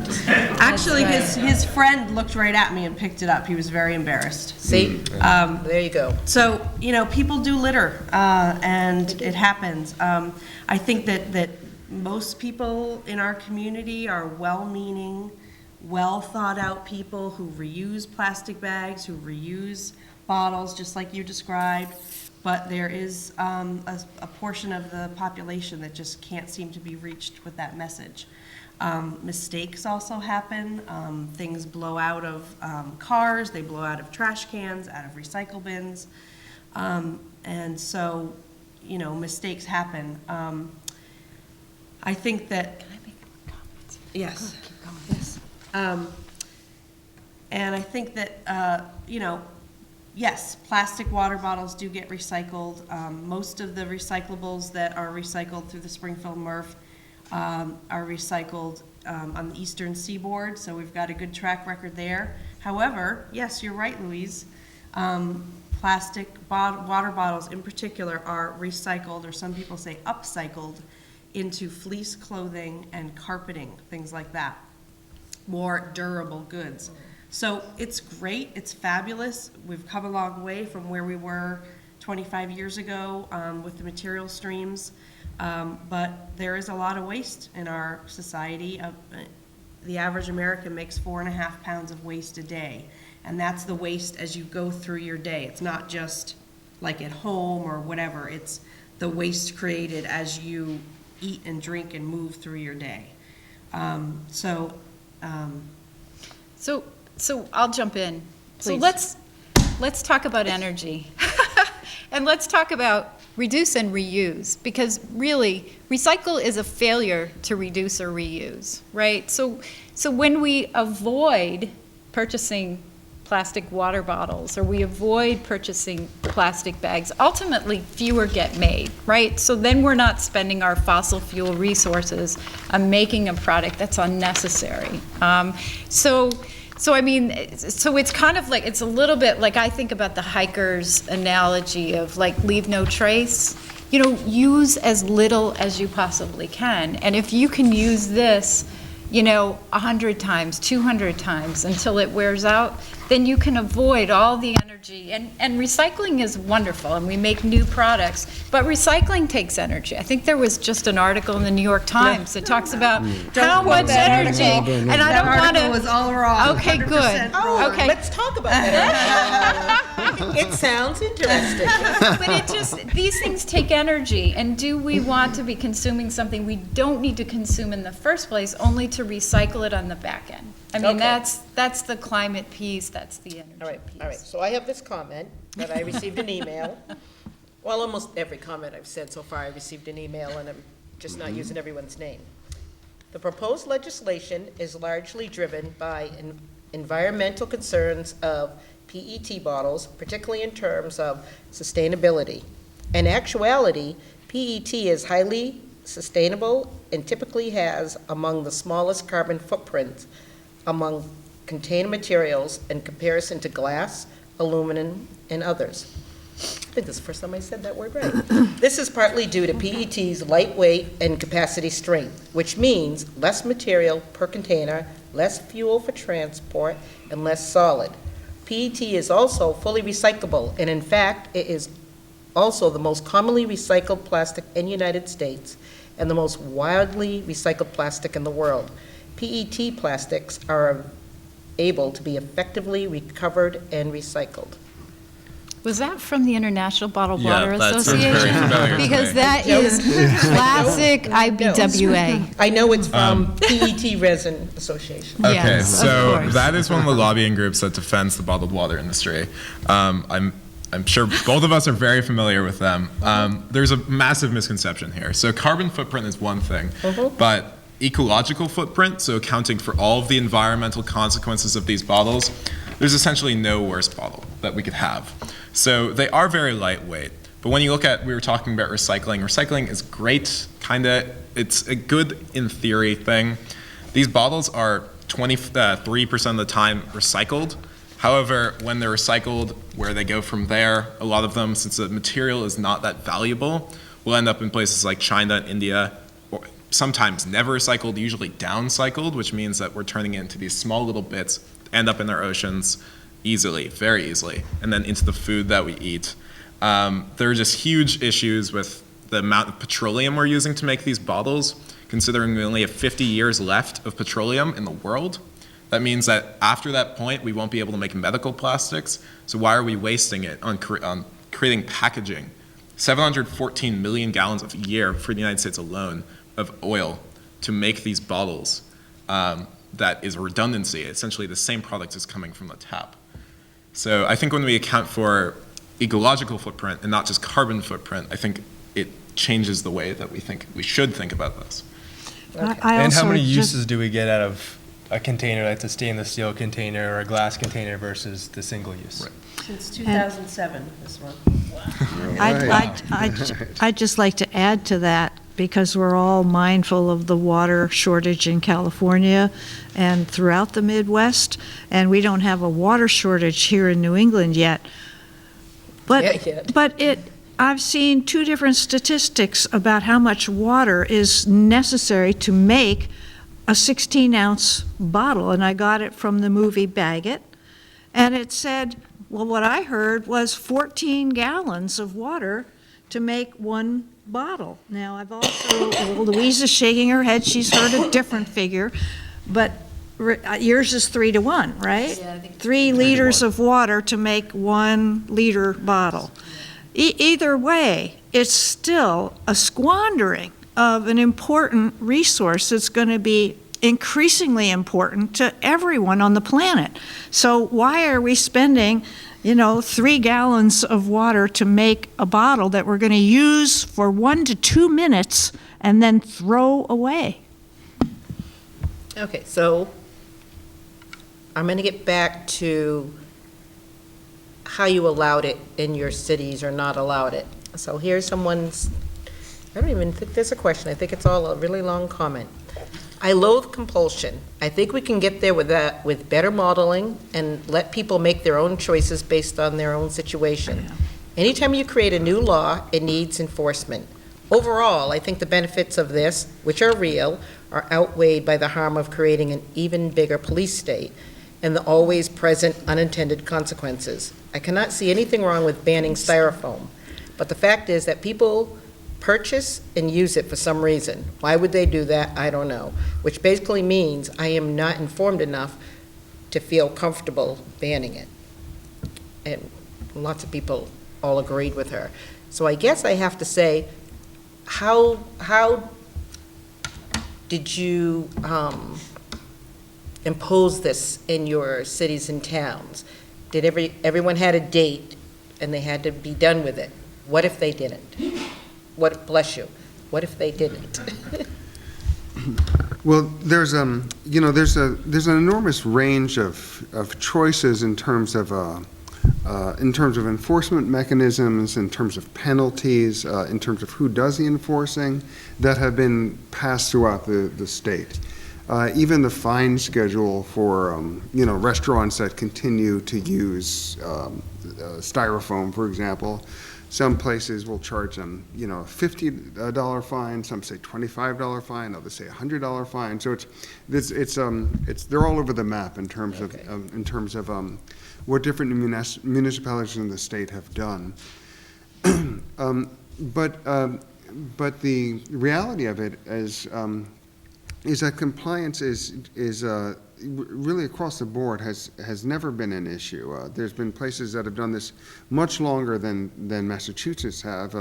Thank you. Actually, his friend looked right at me and picked it up. He was very embarrassed. See? There you go. So, people do litter, and it happens. I think that most people in our community are well-meaning, well-thought-out people who reuse plastic bags, who reuse bottles, just like you described, but there is a portion of the population that just can't seem to be reached with that message. Mistakes also happen. Things blow out of cars, they blow out of trash cans, out of recycle bins, and so, mistakes happen. I think that... Can I make comments? Yes. Keep going. Yes. And I think that, yes, plastic water bottles do get recycled. Most of the recyclables that are recycled through the Springfield MRF are recycled on the eastern seaboard, so we've got a good track record there. However, yes, you're right, Louise. Plastic water bottles in particular are recycled, or some people say upcycled, into fleece clothing and carpeting, things like that. More durable goods. So it's great, it's fabulous. We've come a long way from where we were 25 years ago with the material streams, but there is a lot of waste in our society. The average American makes 4.5 pounds of waste a day, and that's the waste as you go through your day. It's not just like at home or whatever, it's the waste created as you eat and drink and move through your day. So I'll jump in. Please. So let's talk about energy. And let's talk about reduce and reuse, because really, recycle is a failure to reduce or reuse, right? So when we avoid purchasing plastic water bottles, or we avoid purchasing plastic bags, ultimately fewer get made, right? So then we're not spending our fossil fuel resources on making a product that's unnecessary. So it's kind of like, it's a little bit like, I think about the hiker's analogy of like, leave no trace. Use as little as you possibly can. And if you can use this, 100 times, 200 times until it wears out, then you can avoid all the energy. And recycling is wonderful, and we make new products, but recycling takes energy. I think there was just an article in the New York Times that talks about how much energy, and I don't want to... That article was all wrong. Okay, good. Oh, Okay. let's talk about that. It sounds interesting. But these things take energy, and do we want to be consuming something we don't need to consume in the first place, only to recycle it on the back end? I mean, Okay. that's the climate piece, that's the energy piece. All right, so I have this comment that I received an email. Well, almost every comment I've said so far, I received an email, and I'm just not using everyone's name. The proposed legislation is largely driven by environmental concerns of PET bottles, particularly in terms of sustainability. In actuality, PET is highly sustainable and typically has among the smallest carbon footprints among container materials in comparison to glass, aluminum, and others. I think this is the first time I said that word right. This is partly due to PET's lightweight and capacity strength, which means less material per container, less fuel for transport, and less solid. PET is also fully recyclable, and in fact, it is also the most commonly recycled plastic in the United States and the most widely recycled plastic in the world. PET plastics are able to be effectively recovered and recycled. Was that from the International Bottled Yeah, Water that sounds very Association? familiar to Because me. that is classic IBWA. I know it's from PET Resin Association. Okay, Yes, of so course. that is one of the lobbying groups that defends the bottled water industry. I'm sure both of us are very familiar with them. There's a massive misconception here. So carbon footprint is one thing, but ecological footprint, so accounting for all of the environmental consequences of these bottles, there's essentially no worse bottle that we could have. So they are very lightweight. But when you look at, we were talking about recycling. Recycling is great, it's a good in theory thing. These bottles are 23% of the time recycled. However, when they're recycled, where they go from there, a lot of them, since the material is not that valuable, will end up in places like China and India, or sometimes never recycled, usually downcycled, which means that we're turning it into these small little bits, end up in our oceans easily, very easily, and then into the food that we eat. There are just huge issues with the amount of petroleum we're using to make these bottles, considering we only have 50 years left of petroleum in the world. That means that after that point, we won't be able to make medical plastics. So why are we wasting it on creating packaging? 714 million gallons a year for the United States alone of oil to make these bottles. That is a redundancy. Essentially, the same product is coming from the tap. So I think when we account for ecological footprint and not just carbon footprint, I think it changes the way that we should think about this. I And how also many just- uses do we get out of a container, like a stainless steel container or a glass container versus the single use? Right. Since 2007, this one. I'd just like to add to that, because we're all mindful of the water shortage in California and throughout the Midwest, and we don't have a water shortage here in New England yet. But I've seen two different statistics about how much water is necessary to make a 16-ounce bottle, and I got it from the movie Bag It, and it said, well, what I heard was 14 gallons of water to make one bottle. Now, I've also, Louisa's shaking her head, she's heard a different figure, but yours is 3-to-1, right? Yeah, I think 3 liters of water to make 1 liter bottle. Either way, it's still a squandering of an important resource that's going to be increasingly important to everyone on the planet. So why are we spending, 3 gallons of water to make a bottle that we're going to use for 1 to 2 minutes and then throw away? Okay, so I'm going to get back to how you allowed it in your cities or not allowed it. So here's someone's, I don't even think there's a question. I think it's all a really long comment. I loathe compulsion. I think we can get there with that, with better modeling and let people make their own choices based on their own situation. Anytime you create a new law, it needs enforcement. Overall, I think the benefits of this, which are real, are outweighed by the harm of creating an even bigger police state and the always present unintended consequences. I cannot see anything wrong with banning styrofoam, but the fact is that people purchase and use it for some reason. Why would they do that? I don't know. Which basically means I am not informed enough to feel comfortable banning it. And lots of people all agreed with her. So I guess I have to say, how did you impose this in your cities and towns? Did everyone had a date and they had to be done with it? What if they didn't? Bless you. What if they didn't? Well, there's an enormous range of choices in terms of enforcement mechanisms, in terms of penalties, in terms of who does the enforcing that have been passed throughout the state. even the fine schedule for, restaurants that continue to use styrofoam, for example. Some places will charge them, a $50 fine, some say $25 fine, others say $100 fine. So they're all over the map in terms of what different municipalities in the state have done. But the reality of it is that compliance is really across the board has never been an issue. There's been places that have done this much longer than Massachusetts have.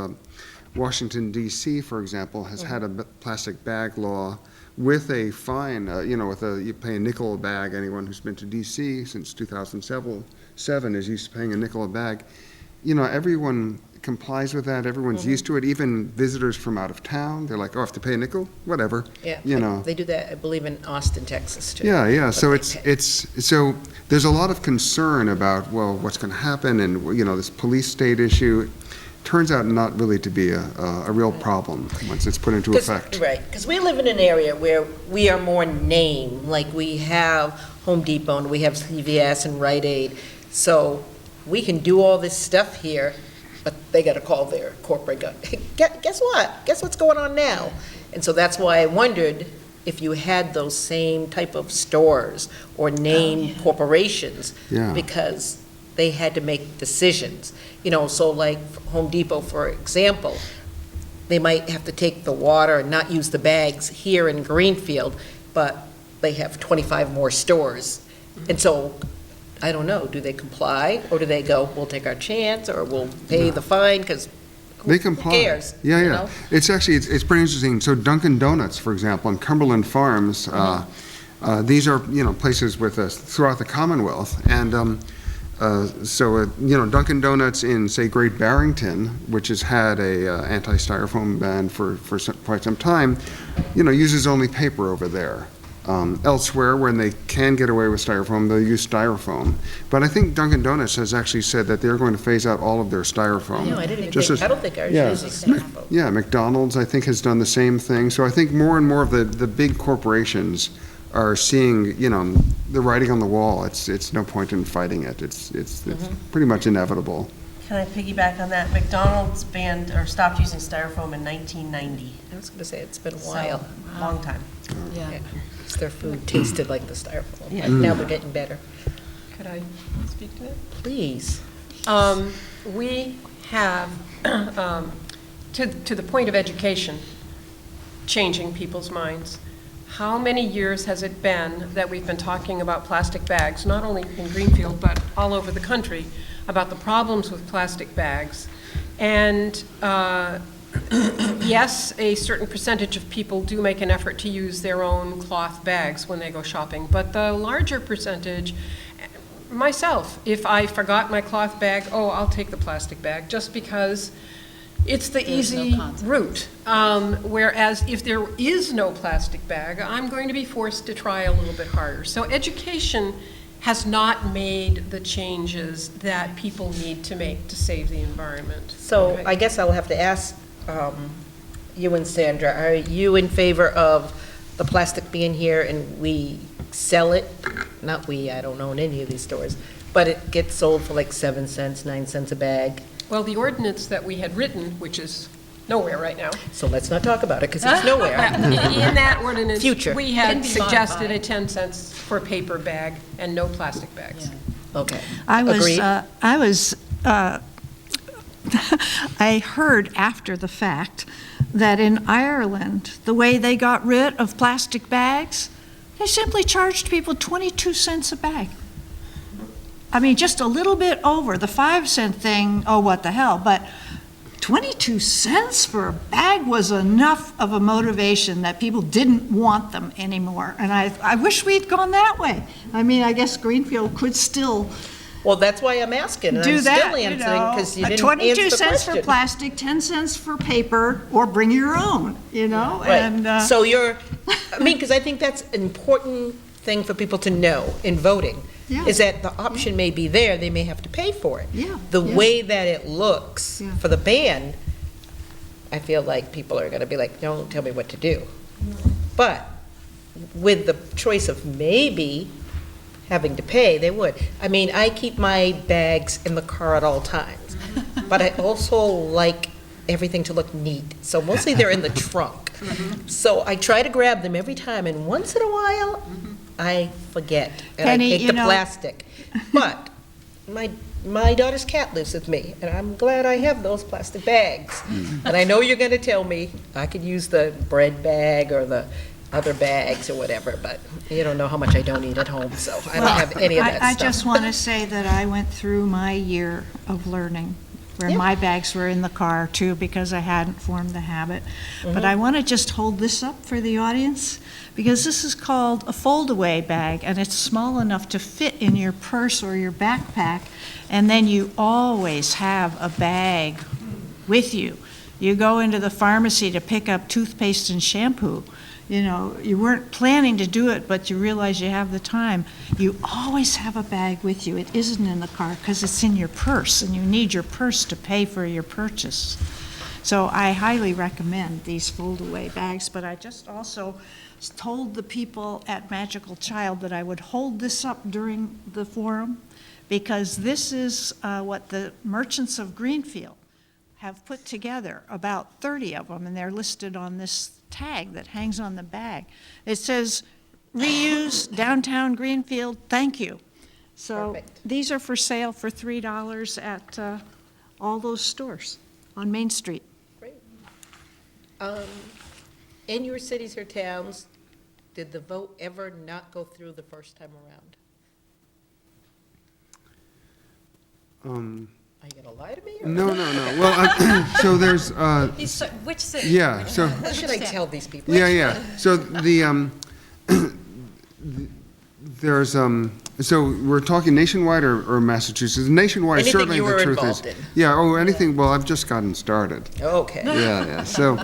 Washington, D.C., for example, has had a plastic bag law with a fine, you pay a nickel a bag. Anyone who's been to D.C. since 2007 is used to paying a nickel a bag. Everyone complies with that. Everyone's used to it. Even visitors from out of town, they're like, oh, I have to pay a nickel? Whatever. Yeah, they do that, I believe, in Austin, Texas, too. Yeah. So so there's a lot of concern about, well, what's going to happen, and this police state issue turns out not really to be a real problem once it's put into effect. Right, because we live in an area where we are more name, like we have Home Depot and we have CVS and Rite Aid, so we can do all this stuff here, but they got to call their corporate guy. Guess what? Guess what's going on now? And so that's why I wondered if you had those same type of stores or name corporations, because they had to make decisions. So like Home Depot, for example, they might have to take the water and not use the bags here in Greenfield, but they have 25 more stores. And so I don't know, do they comply, or do they go, we'll take our chance, or we'll pay the fine, because they comply. Who cares? Yeah. It's actually, it's pretty interesting. So Dunkin' Donuts, for example, in Cumberland Farms, these are, places with us throughout the Commonwealth. And so Dunkin' Donuts in, say, Great Barrington, which has had a anti-styrofoam ban for quite some time, uses only paper over there. Elsewhere, when they can get away with styrofoam, they'll use styrofoam. But I think Dunkin' Donuts has actually said that they're going to phase out all of their styrofoam. No, I didn't think, I don't think ours uses styrofoam. Yeah, McDonald's, I think, has done the same thing. So I think more and more of the big corporations are seeing, the writing on the wall. It's no point in fighting it. It's pretty much inevitable. Can I piggyback on that? McDonald's banned or stopped using styrofoam in 1990. I was going to say, it's been a while. So, long time. Yeah. Their food tasted like the styrofoam. Yeah. But now they're getting better. Could I speak to that? Please. We have, to the point of education, changing people's minds. How many years has it been that we've been talking about plastic bags, not only in Greenfield, but all over the country, about the problems with plastic bags? And yes, a certain percentage of people do make an effort to use their own cloth bags when they go shopping, but the larger percentage, myself, if I forgot my cloth bag, I'll take the plastic bag, just because it's the easy route. Whereas if there is no plastic bag, I'm going to be forced to try a little bit harder. So education has not made the changes that people need to make to save the environment. So Okay. I guess I'll have to ask you and Sandra, are you in favor of the plastic being here and we sell it? Not we, I don't own any of these stores, but it gets sold for like 7 cents, 9 cents a bag. Well, the ordinance that we had written, which is nowhere right now. So let's not talk about it because it's nowhere. In that ordinance, Future. we had suggested a 10 cents for paper bag and no plastic bags. Okay. I Agreed? I heard after the fact that in Ireland, the way they got rid of plastic bags, they simply charged people 22 cents a bag. I mean, just a little bit over. The 5-cent thing, what the hell, but 22 cents for a bag was enough of a motivation that people didn't want them anymore. And I wish we'd gone that way. I mean, I guess Greenfield could still Well, that's why I'm asking. do I'm that, still answering because you didn't 22 answer the cents for question. plastic, 10 cents for paper, or bring your own, Right. and So because I think that's an important thing for people to know in voting, Yeah. is that the option may be there, they may have to pay for it. Yeah, The yeah. way that it looks Yeah. for the band, I feel like people are gonna be like, don't tell me what to do. But with the choice of maybe having to pay, they would. I mean, I keep my bags in the car at all times, but I also like everything to look neat. So mostly they're in the trunk. So I try to grab them every time, and once in a while, I forget, and Penny, I take you the know- plastic. But my daughter's cat lives with me, and I'm glad I have those plastic bags. And I know you're going to tell me I could use the bread bag or the other bags or whatever, but you don't know how much I don't eat at home, so I don't have any of that I stuff. just want to say that I went through my year of learning, where Yeah. my bags were in the car too, because I hadn't formed the habit. Mm-hmm. But I want to just hold this up for the audience, because this is called a fold-away bag, and it's small enough to fit in your purse or your backpack, and then you always have a bag with you. You go into the pharmacy to pick up toothpaste and shampoo. You know, you weren't planning to do it, but you realize you have the time. You always have a bag with you. It isn't in the car because it's in your purse, and you need your purse to pay for your purchase. So I highly recommend these fold-away bags, but I just also told the people at Magical Child that I would hold this up during the forum, because this is what the merchants of Greenfield have put together, about 30 of them, and they're listed on this tag that hangs on the bag. It says, reuse downtown Greenfield, thank you. So Perfect. these are for sale for $3 at all those stores on Main Street. Great. In your cities or towns, did the vote ever not go through the first time around? Are you going to lie to me? Or? No. Well, so there's, Which city? yeah, so, What should I tell these people? yeah. So there's, so we're talking nationwide or Massachusetts? Nationwide, Anything certainly you the were truth is. involved in. Yeah, anything, well, I've just gotten started. Okay. Yeah. So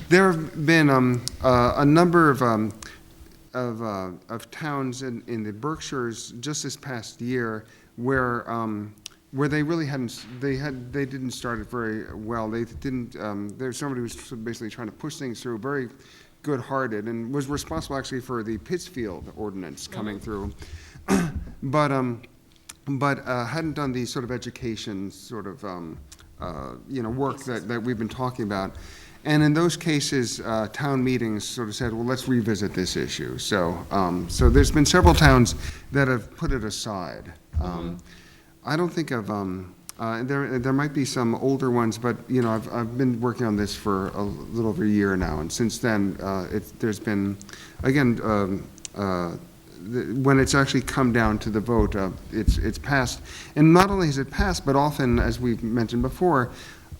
there have been a number of towns in the Berkshires just this past year where they really they didn't start it very well. They didn't. There's somebody who was basically trying to push things through, very good-hearted, and was responsible actually for the Pittsfield ordinance coming through, but hadn't done the sort of education sort of work that we've been talking about. And in those cases, town meetings sort of said, well, let's revisit this issue. So there's been several towns that have put it aside. I don't think of, there might be some older ones, but, I've been working on this for a little over a year now. And since then, there's been, again, when it's actually come down to the vote, it's passed. And not only has it passed, but often, as we've mentioned before,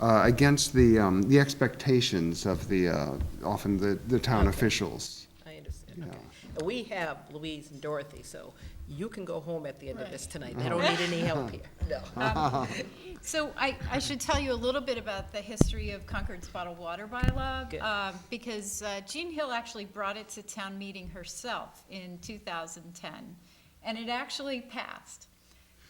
against the expectations of often the town officials. I understand. Okay. We have Louise and Dorothy, so you can go home at the end of this tonight. They don't need any help here. No. So I should tell you a little bit about the history of Concord's bottled water bylaw, Good. because Jean Hill actually brought it to town meeting herself in 2010, and it actually passed.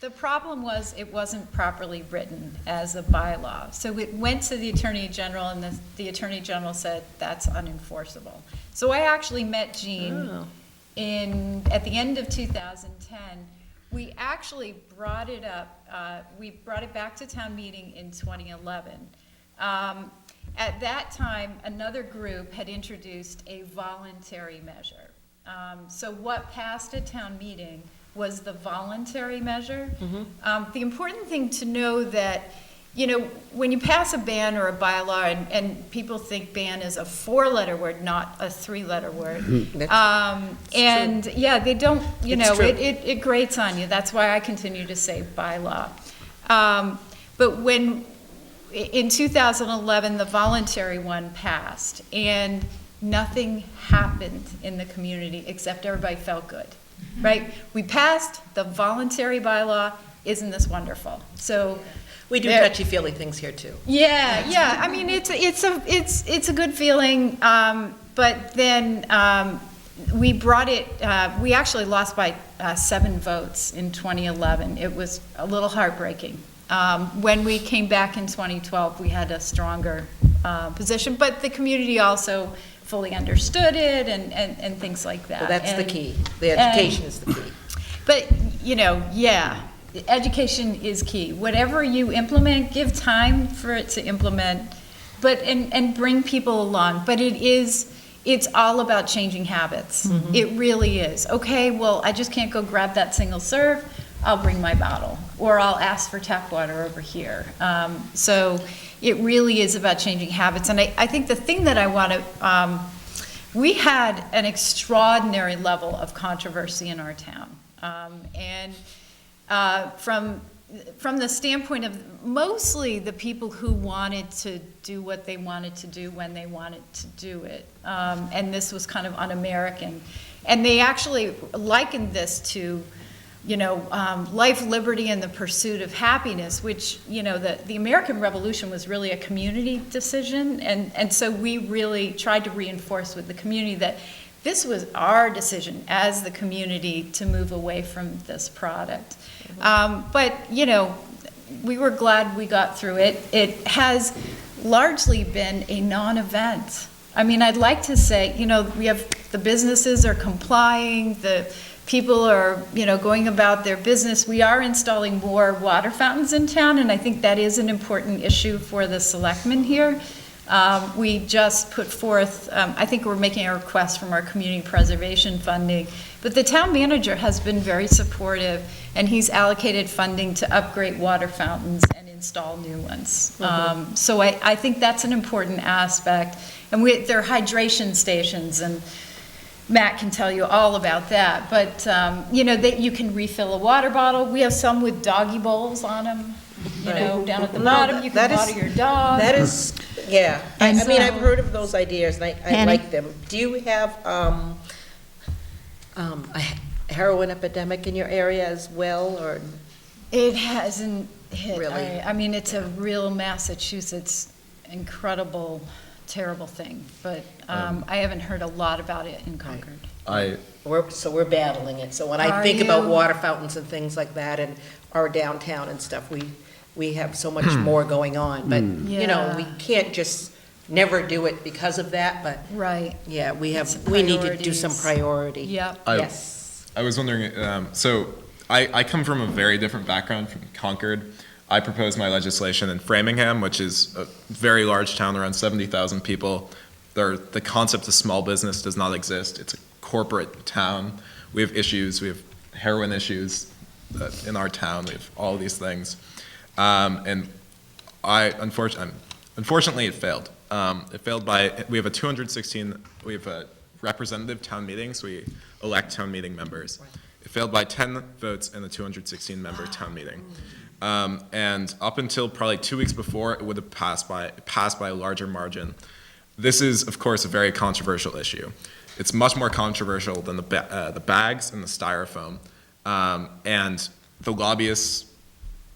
The problem was it wasn't properly written as a bylaw. So it went to the Attorney General, and the Attorney General said that's unenforceable. So I actually met Jean at the end of 2010. We actually brought it up, we brought it back to town meeting in 2011. At that time, another group had introduced a voluntary measure. So what passed at town meeting was the voluntary measure. The important thing to know that, when you pass a ban or a bylaw, and people think ban is a 4-letter word, not a 3-letter word. And yeah, they don't, it grates on you. That's why I continue to say bylaw. But in 2011, the voluntary one passed, and nothing happened in the community except everybody felt good. Right? We passed the voluntary bylaw. Isn't this wonderful? So We do touchy-feely things here, too. yeah. I mean, it's a good feeling. But then we brought it. We actually lost by 7 votes in 2011. It was a little heartbreaking. When we came back in 2012, we had a stronger position, but the community also fully understood it and things like that. Well, that's the And- key. The education is the key. But, yeah, education is key. Whatever you implement, give time for it to implement, but, and bring people along. But it's all about changing habits. It really is. Okay, well, I just can't go grab that single serve. I'll bring my bottle, or I'll ask for tap water over here. So it really is about changing habits. And I think the thing that I want to, we had an extraordinary level of controversy in our town. From the standpoint of mostly the people who wanted to do what they wanted to do when they wanted to do it. And this was kind of un-American. And they actually likened this to, life, liberty, and the pursuit of happiness, which, the American Revolution was really a community decision. And so we really tried to reinforce with the community that this was our decision as the community to move away from this product. But, we were glad we got through it. It has largely been a non-event. I mean, I'd like to say, we have, the businesses are complying, the people are, going about their business. We are installing more water fountains in town, and I think that is an important issue for the selectmen here. We just put forth, I think we're making a request from our community preservation funding, but the town manager has been very supportive, and he's allocated funding to upgrade water fountains and install new ones. So I think that's an important aspect. And there are hydration stations, and Matt can tell you all about that. But, that you can refill a water bottle. We have some with doggy bowls on them, down at the bottom. You can water your dog. That is, yeah. I And mean, so- I've heard of those ideas, and I Penny? like them. Do you have a heroin epidemic in your area as well, or? It hasn't hit. Really? I mean, it's a real Massachusetts incredible, terrible thing. But I haven't heard a lot about it in Concord. We're battling it. So when I Are think about you? water fountains and things like that, and our downtown and stuff, we have so much more going on. But, Yeah. we can't just never do it because of that, but, Right. yeah, It's we need to do some priorities. priority. Yep. Yes. I was wondering, so I come from a very different background from Concord. I proposed my legislation in Framingham, which is a very large town, around 70,000 people. The concept of small business does not exist. It's a corporate town. We have issues. We have heroin issues in our town. We have all these things. And unfortunately, it failed. It failed we have we have a representative town meeting, so we elect town meeting members. It failed by 10 votes in the 216-member town meeting. And up until probably 2 weeks before, it would have passed by a larger margin. This is, of course, a very controversial issue. It's much more controversial than the bags and the styrofoam. And the lobbyists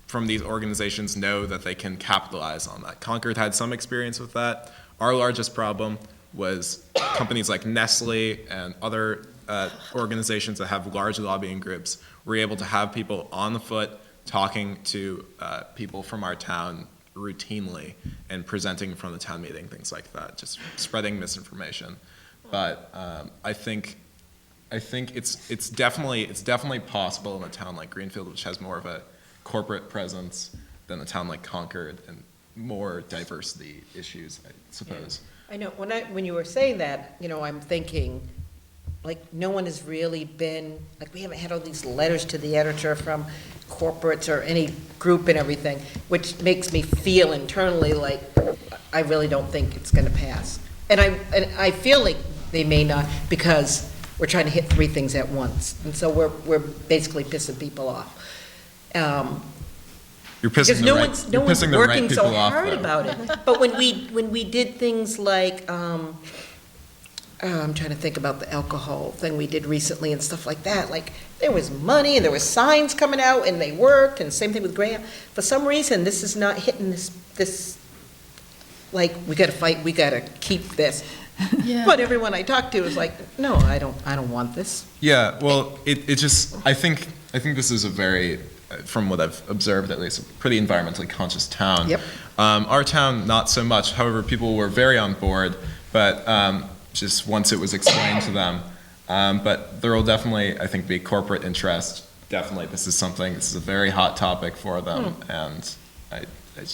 from these organizations know that they can capitalize on that. Concord had some experience with that. Our largest problem was companies like Nestle and other organizations that have large lobbying groups were able to have people on the foot talking to people from our town routinely and presenting from the town meeting, things like that, just spreading misinformation. But I think it's definitely possible in a town like Greenfield, which has more of a corporate presence than a town like Concord and more diversity issues, I suppose. I know, when you were saying that, I'm thinking, like, no one has really been, like, we haven't had all these letters to the editor from corporates or any group and everything, which makes me feel internally like I really don't think it's gonna pass. And I feel like they may not, because we're trying to hit 3 things at once, and so we're basically pissing people off. You're pissing Because no one's the right working so people off, hard though. about it. But when we did things like, I'm trying to think about the alcohol thing we did recently and stuff like that, like, there was money and there was signs coming out and they worked, and same thing with Graham. For some reason, this is not hitting this, like, we gotta fight, we gotta keep this. Yeah. But everyone I talked to was like, no, I don't want this. Yeah, well, it just, I think this is a very, from what I've observed at least, a pretty environmentally conscious town. Yep. Our town, not so much. However, people were very on board, but just once it was explained to them. But there will definitely, I think, be corporate interest. Definitely, this is a very hot topic for them, and I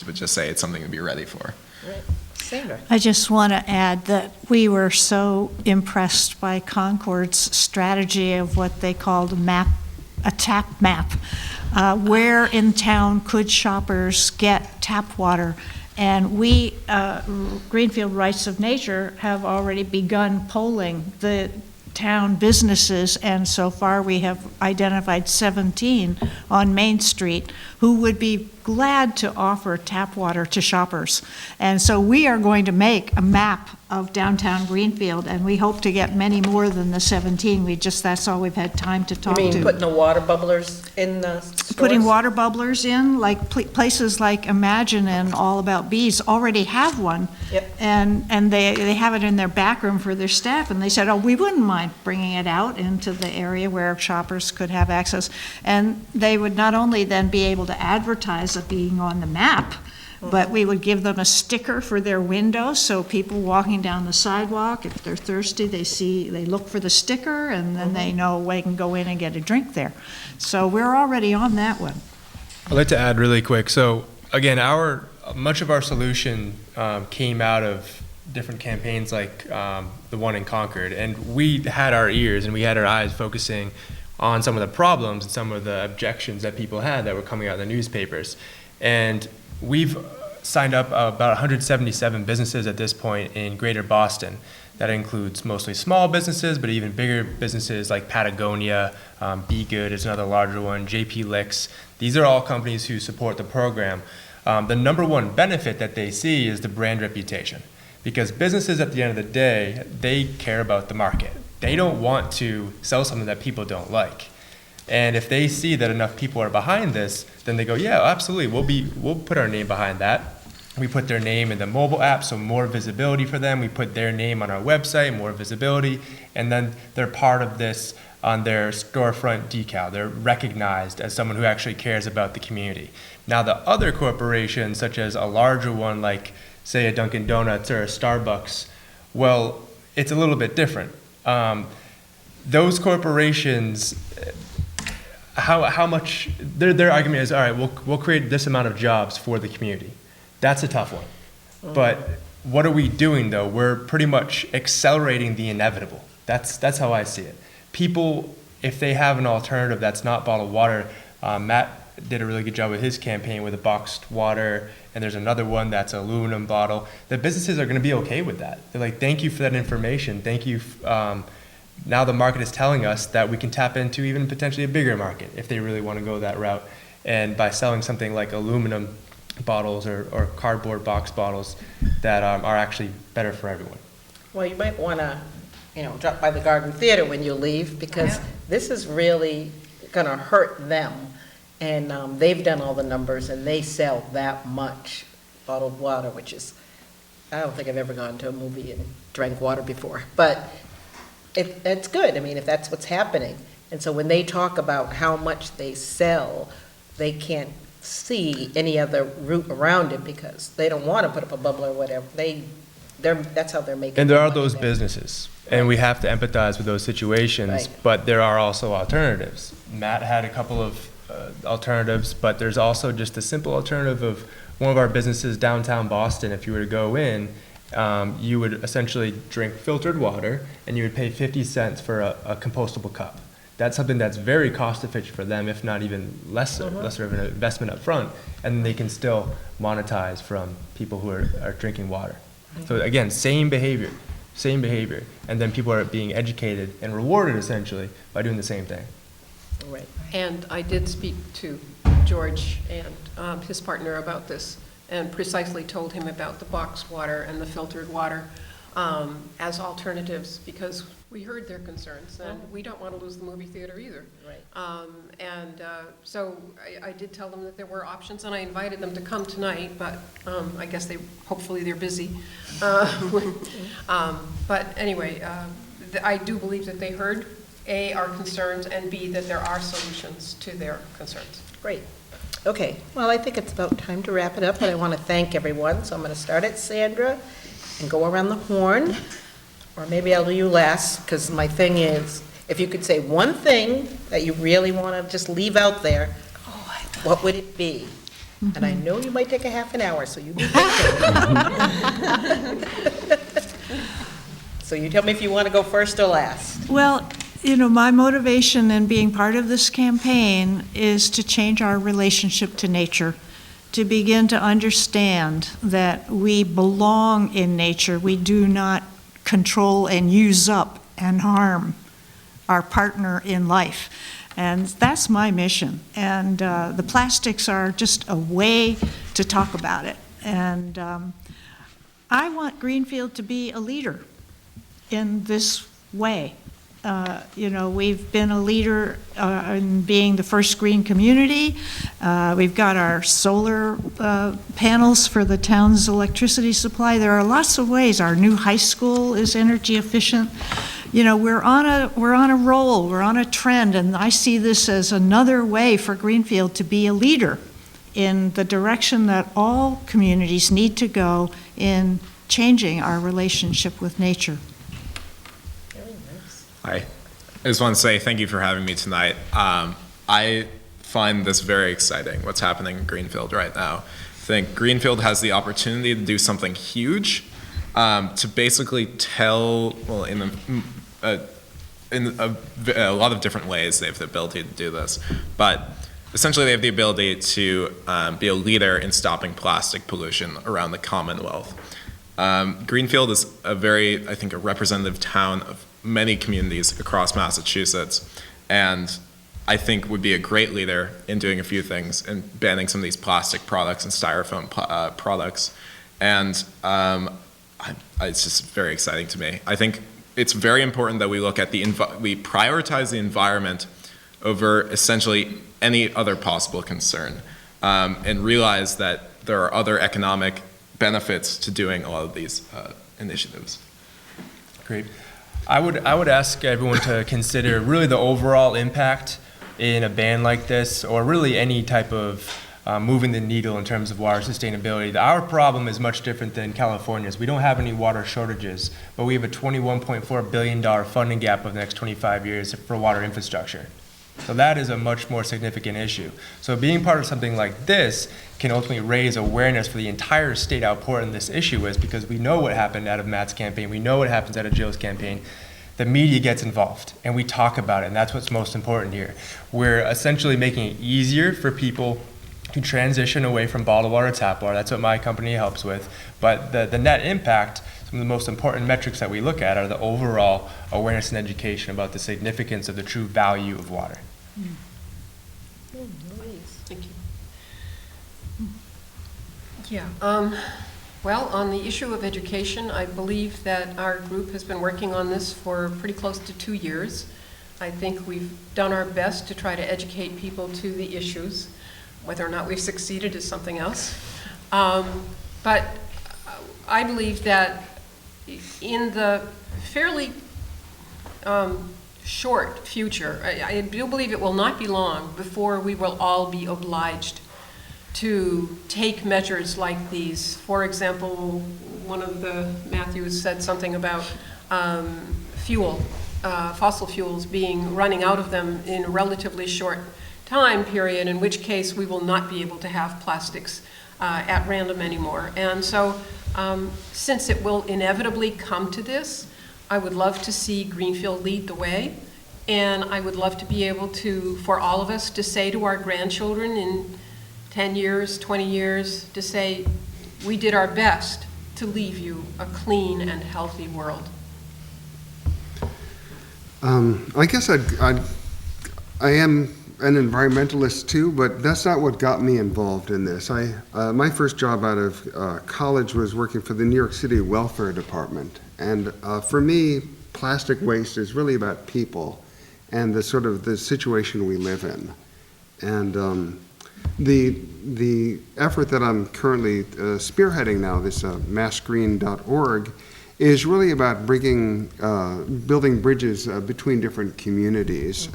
would just say it's something to be ready for. Right. Sandra? I just want to add that we were so impressed by Concord's strategy of what they called a tap map. Where in town could shoppers get tap water? And we, Greenfield Rights of Nature, have already begun polling the town businesses, and so far we have identified 17 on Main Street who would be glad to offer tap water to shoppers. And so we are going to make a map of downtown Greenfield, and we hope to get many more than the 17. That's all we've had time to talk to. You mean putting the water bubblers in the stores? Putting water bubblers in, like places like Imagine and All About Bees already have one. Yep. And they have it in their back room for their staff, and they said, oh, we wouldn't mind bringing it out into the area where shoppers could have access. And they would not only then be able to advertise of being on the map, but we would give them a sticker for their window, so people walking down the sidewalk, if they're thirsty, they look for the sticker, and then they know they can go in and get a drink there. So we're already on that one. I'd like to add really quick. So again, much of our solution came out of different campaigns like the one in Concord, and we had our ears and we had our eyes focusing on some of the problems and some of the objections that people had that were coming out in the newspapers. And we've signed up about 177 businesses at this point in Greater Boston. That includes mostly small businesses, but even bigger businesses like Patagonia, Be Good is another larger one, JP Licks. These are all companies who support the program. The number one benefit that they see is the brand reputation, because businesses at the end of the day, they care about the market. They don't want to sell something that people don't like. And if they see that enough people are behind this, then they go, yeah, absolutely, we'll put our name behind that. We put their name in the mobile app, so more visibility for them. We put their name on our website, more visibility, and then they're part of this on their storefront decal. They're recognized as someone who actually cares about the community. Now, the other corporations, such as a larger one like, say, a Dunkin' Donuts or a Starbucks, well, it's a little bit different. Those corporations, how much, their argument is, all right, we'll create this amount of jobs for the community. That's a tough one. But what are we doing, though? We're pretty much accelerating the inevitable. That's how I see it. People, if they have an alternative that's not bottled water, Matt did a really good job with his campaign with a boxed water, and there's another one that's an aluminum bottle. The businesses are going to be okay with that. They're like, thank you for that information. Thank you. Now the market is telling us that we can tap into even potentially a bigger market if they really want to go that route. And by selling something like aluminum bottles or cardboard box bottles that are actually better for everyone. Well, you might want to, drop by the Garden Theater when you leave, because this is really going to hurt them. And they've done all the numbers, and they sell that much bottled water, which is, I don't think I've ever gone to a movie and drank water before. But it's good, if that's what's happening. And so when they talk about how much they sell, they can't see any other route around it, because they don't want to put up a bubble or whatever. That's how they're making. And there are money those there. businesses, and we have to empathize with those situations, Right. but there are also alternatives. Matt had a couple of alternatives, but there's also just a simple alternative of one of our businesses downtown Boston. If you were to go in, you would essentially drink filtered water, and you would pay 50 cents for a compostable cup. That's something that's very cost efficient for them, if not even lesser of an investment up front, and they can still monetize from people who are drinking water. So again, same behavior, and then people are being educated and rewarded essentially by doing the same thing. Right. And I did speak to George and his partner about this, and precisely told him about the boxed water and the filtered water as alternatives, because we heard their concerns, and we don't want to lose the movie theater either. Right. So I did tell them that there were options, and I invited them to come tonight, but I guess hopefully they're busy. But anyway, I do believe that they heard, A, our concerns, and B, that there are solutions to their concerns. Great. Okay, well, I think it's about time to wrap it up, but I want to thank everyone. So I'm going to start at Sandra and go around the horn. or maybe I'll do you last, because my thing is, if you could say one thing that you really want to just leave out there, what would it be? And I know you might take a half an hour, so you be thinking. So you tell me if you want to go first or last. Well, you know, my motivation in being part of this campaign is to change our relationship to nature, to begin to understand that we belong in nature. We do not control and use up and harm our partner in life. And that's my mission. And the plastics are just a way to talk about it. And I want Greenfield to be a leader in this way. You know, we've been a leader in being the first green community. We've got our solar panels for the town's electricity supply. There are lots of ways. Our new high school is energy efficient. You know, we're on a roll, we're on a trend, and I see this as another way for Greenfield to be a leader in the direction that all communities need to go in changing our relationship with nature. Hi. I just want to say thank you for having me tonight. I find this very exciting, what's happening in Greenfield right now. I think Greenfield has the opportunity to do something huge, to basically tell, well, in a lot of different ways they have the ability to do this, but essentially they have the ability to be a leader in stopping plastic pollution around the Commonwealth. Greenfield is a very, I think, a representative town of many communities across Massachusetts, and I think would be a great leader in doing a few things and banning some of these plastic products and styrofoam products. And it's just very exciting to me. I think it's very important that we look at we prioritize the environment over essentially any other possible concern, and realize that there are other economic benefits to doing a lot of these initiatives. Great. I would ask everyone to consider really the overall impact in a ban like this, or really any type of moving the needle in terms of water sustainability. Our problem is much different than California's. We don't have any water shortages, but we have a $21.4 billion funding gap over the next 25 years for water infrastructure. So that is a much more significant issue. So being part of something like this can ultimately raise awareness for the entire state how important this issue is, because we know what happened out of Matt's campaign, we know what happens out of Jill's campaign. The media gets involved and we talk about it, and that's what's most important here. We're essentially making it easier for people to transition away from bottled water to tap water. That's what my company helps with. But the net impact, some of the most important metrics that we look at are the overall awareness and education about the significance of the true value of water. Thank you. Yeah. Well, on the issue of education, I believe that our group has been working on this for pretty close to 2 years. I think we've done our best to try to educate people to the issues. Whether or not we've succeeded is something else. But I believe that in the fairly short future, I do believe it will not be long before we will all be obliged to take measures like these. For example, one of the Matthews said something about fossil fuels running out of them in a relatively short time period, in which case we will not be able to have plastics at random anymore. And so since it will inevitably come to this, I would love to see Greenfield lead the way, and I would love to be able to, for all of us, to say to our grandchildren in 10 years, 20 years, to say, we did our best to leave you a clean and healthy world. I guess I am an environmentalist too, but that's not what got me involved in this. My first job out of college was working for the New York City Welfare Department. And for me, plastic waste is really about people and the sort of the situation we live in. And the effort that I'm currently spearheading now, this massgreen.org, is really about building bridges between different communities,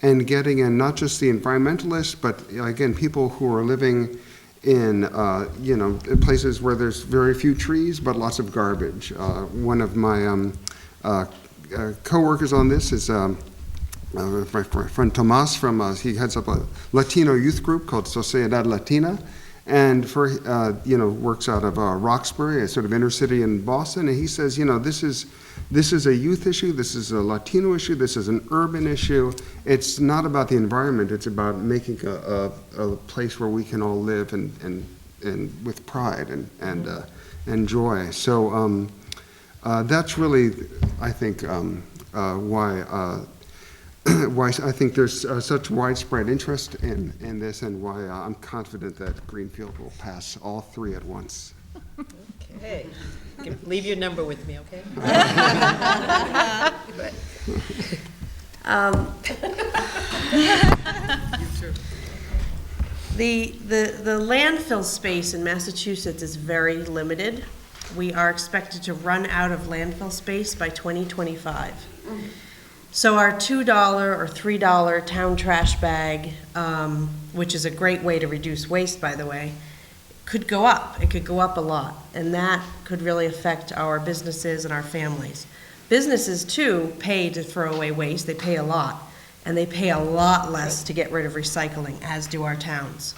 and getting in not just the environmentalists, but again, people who are living in places where there's very few trees but lots of garbage. One of my co-workers on this is my friend Tomas he heads up a Latino youth group called Sociedad Latina, and works out of Roxbury, a sort of inner city in Boston. And he says, this is a youth issue, this is a Latino issue, this is an urban issue. It's not about the environment, it's about making a place where we can all live and with pride and joy. So that's really, I think, why I think there's such widespread interest in this, and why I'm confident that Greenfield will pass all three at once. Okay. Leave your number with me, okay? The landfill space in Massachusetts is very limited. We are expected to run out of landfill space by 2025. So our $2 or $3 town trash bag, which is a great way to reduce waste, by the way, could go up. It could go up a lot, and that could really affect our businesses and our families. Businesses, too, pay to throw away waste. They pay a lot, and they pay a lot less to get rid of recycling, as do our towns.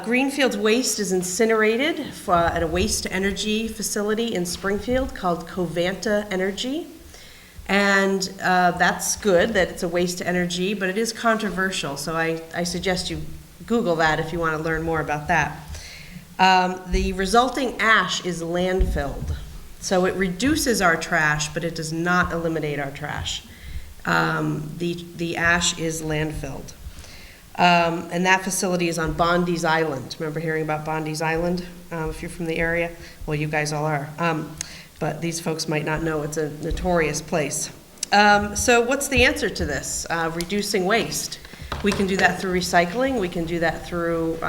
Greenfield's waste is incinerated at a waste-to-energy facility in Springfield called Covanta Energy. And that's good that it's a waste to energy, but it is controversial, so I suggest you Google that if you want to learn more about that. The resulting ash is landfilled, so it reduces our trash, but it does not eliminate our trash. The ash is landfilled. And that facility is on Bondi's Island. Remember hearing about Bondi's Island? If you're from the area? Well, you guys all are. But these folks might not know it's a notorious place. So what's the answer to this? Reducing waste. We can do that through recycling. We can do that through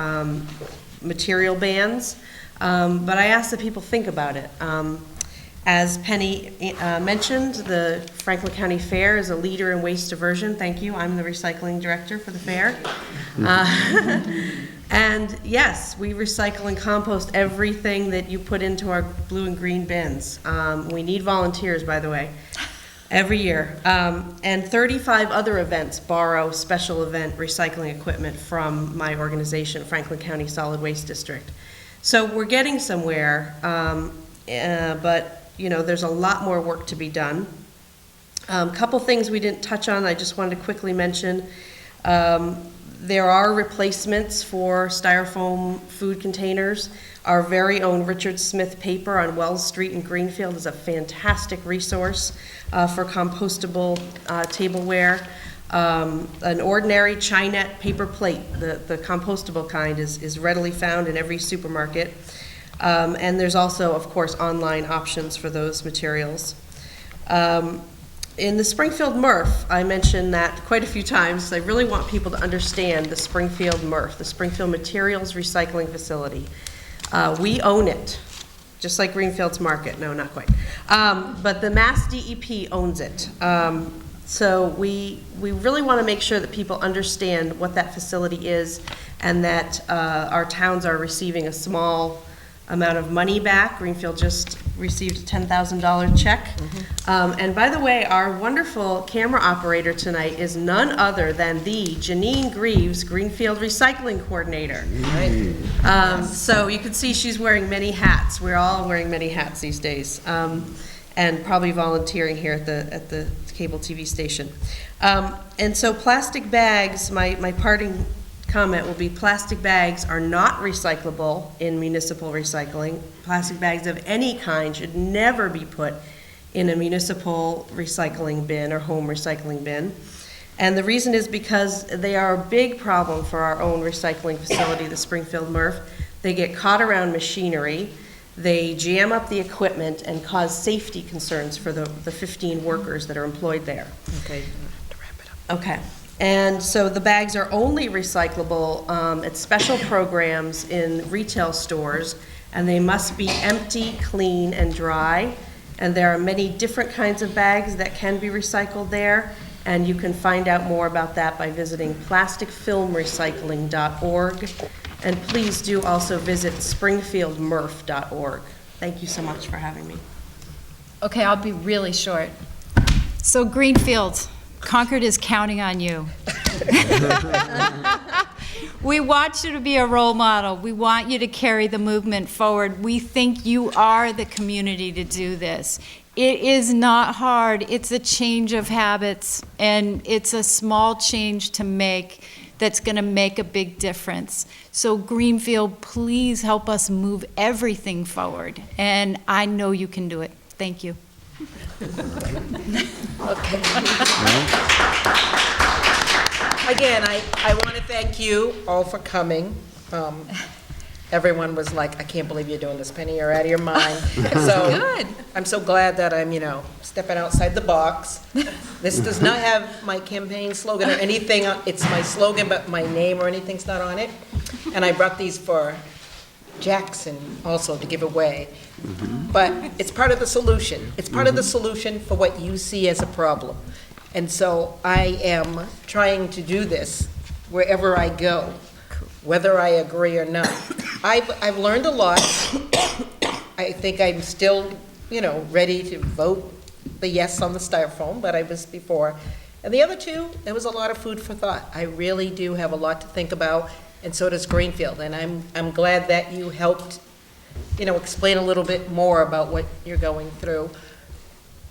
material bans. But I ask that people think about it. As Penny mentioned, the Franklin County Fair is a leader in waste diversion. Thank you. I'm the recycling director for the fair. And yes, we recycle and compost everything that you put into our blue and green bins. We need volunteers, by the way, every year. And 35 other events borrow special event recycling equipment from my organization, Franklin County Solid Waste District. So we're getting somewhere, but there's a lot more work to be done. Couple things we didn't touch on, I just wanted to quickly mention. There are replacements for styrofoam food containers. Our very own Richard Smith paper on Wells Street in Greenfield is a fantastic resource for compostable tableware. An ordinary Chinette paper plate, the compostable kind, is readily found in every supermarket. And there's also, of course, online options for those materials. In the Springfield MRF, I mentioned that quite a few times. I really want people to understand the Springfield MRF, the Springfield Materials Recycling Facility. We own it, just like Greenfield's Market. No, not quite. But the Mass DEP owns it. So we really want to make sure that people understand what that facility is, and that our towns are receiving a small amount of money back. Greenfield just received a $10,000 check. And by the way, our wonderful camera operator tonight is none other than the Janine Greaves, Greenfield Recycling Coordinator. So you can see she's wearing many hats. We're all wearing many hats these days, and probably volunteering here at the cable TV station. And so plastic bags, my parting comment will be, plastic bags are not recyclable in municipal recycling. Plastic bags of any kind should never be put in a municipal recycling bin or home recycling bin. And the reason is because they are a big problem for our own recycling facility, the Springfield MRF. They get caught around machinery, they jam up the equipment and cause safety concerns for the 15 workers that are employed there. Okay, to wrap it up. Okay. And so the bags are only recyclable at special programs in retail stores, and they must be empty, clean, and dry. And there are many different kinds of bags that can be recycled there, and you can find out more about that by visiting plasticfilmrecycling.org. And please do also visit springfieldmurph.org. Thank you so much for having me. Okay, I'll be really short. So Greenfield, Concord is counting on you. We want you to be a role model. We want you to carry the movement forward. We think you are the community to do this. It is not hard. It's a change of habits, and it's a small change to make that's going to make a big difference. So Greenfield, please help us move everything forward, and I know you can do it. Thank you. Okay. Again, I want to thank you all for coming. Everyone was like, I can't believe you're doing this, Penny, you're out of your mind. So Good. I'm so glad that I'm, stepping outside the box. This does not have my campaign slogan or anything. It's my slogan, but my name or anything's not on it. And I brought these for Jackson also to give away. But it's part of the solution. It's part of the solution for what you see as a problem. And so I am trying to do this wherever I go, whether I agree or not. I've learned a lot. I think I'm still, ready to vote the yes on the styrofoam, but I was before. And the other two, there was a lot of food for thought. I really do have a lot to think about, and so does Greenfield. And I'm glad that you helped, explain a little bit more about what you're going through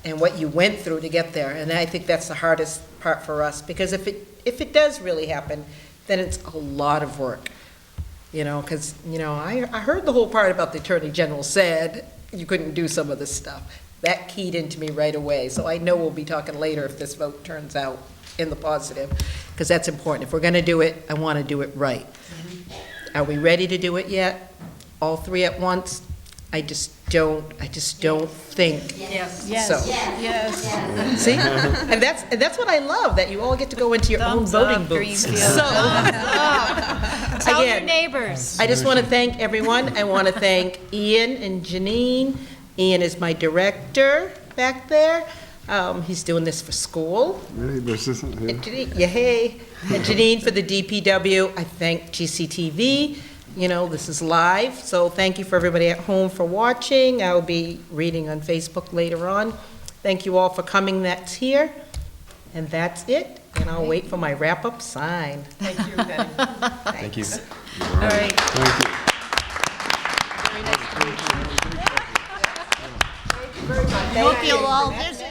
and what you went through to get there. And I think that's the hardest part for us, because if it does really happen, then it's a lot of work. Because, I heard the whole part about the Attorney General said you couldn't do some of this stuff. That keyed into me right away. So I know we'll be talking later if this vote turns out in the positive, because that's important. If we're going to do it, I want to do it right. Are we ready to do it yet? All three at once? I just don't think Yes. so. Yes. See? And that's what I love, that you all get to go into your own Thumbs voting up, booths. Greenfield. So, Thumbs up. Tell your Again, neighbors. I just want to thank everyone. I want to thank Ian and Janine. Ian is my director back there. He's doing this for school. Really? This isn't here? And Janine, and Janine for the DPW. I thank GCTV. This is live, so thank you for everybody at home for watching. I'll be reading on Facebook later on. Thank you all for coming that's here. And that's it, and I'll wait for my wrap-up sign. Thank you, Betty. Thank you. All right. Thank you. Thank Hope you'll all visit.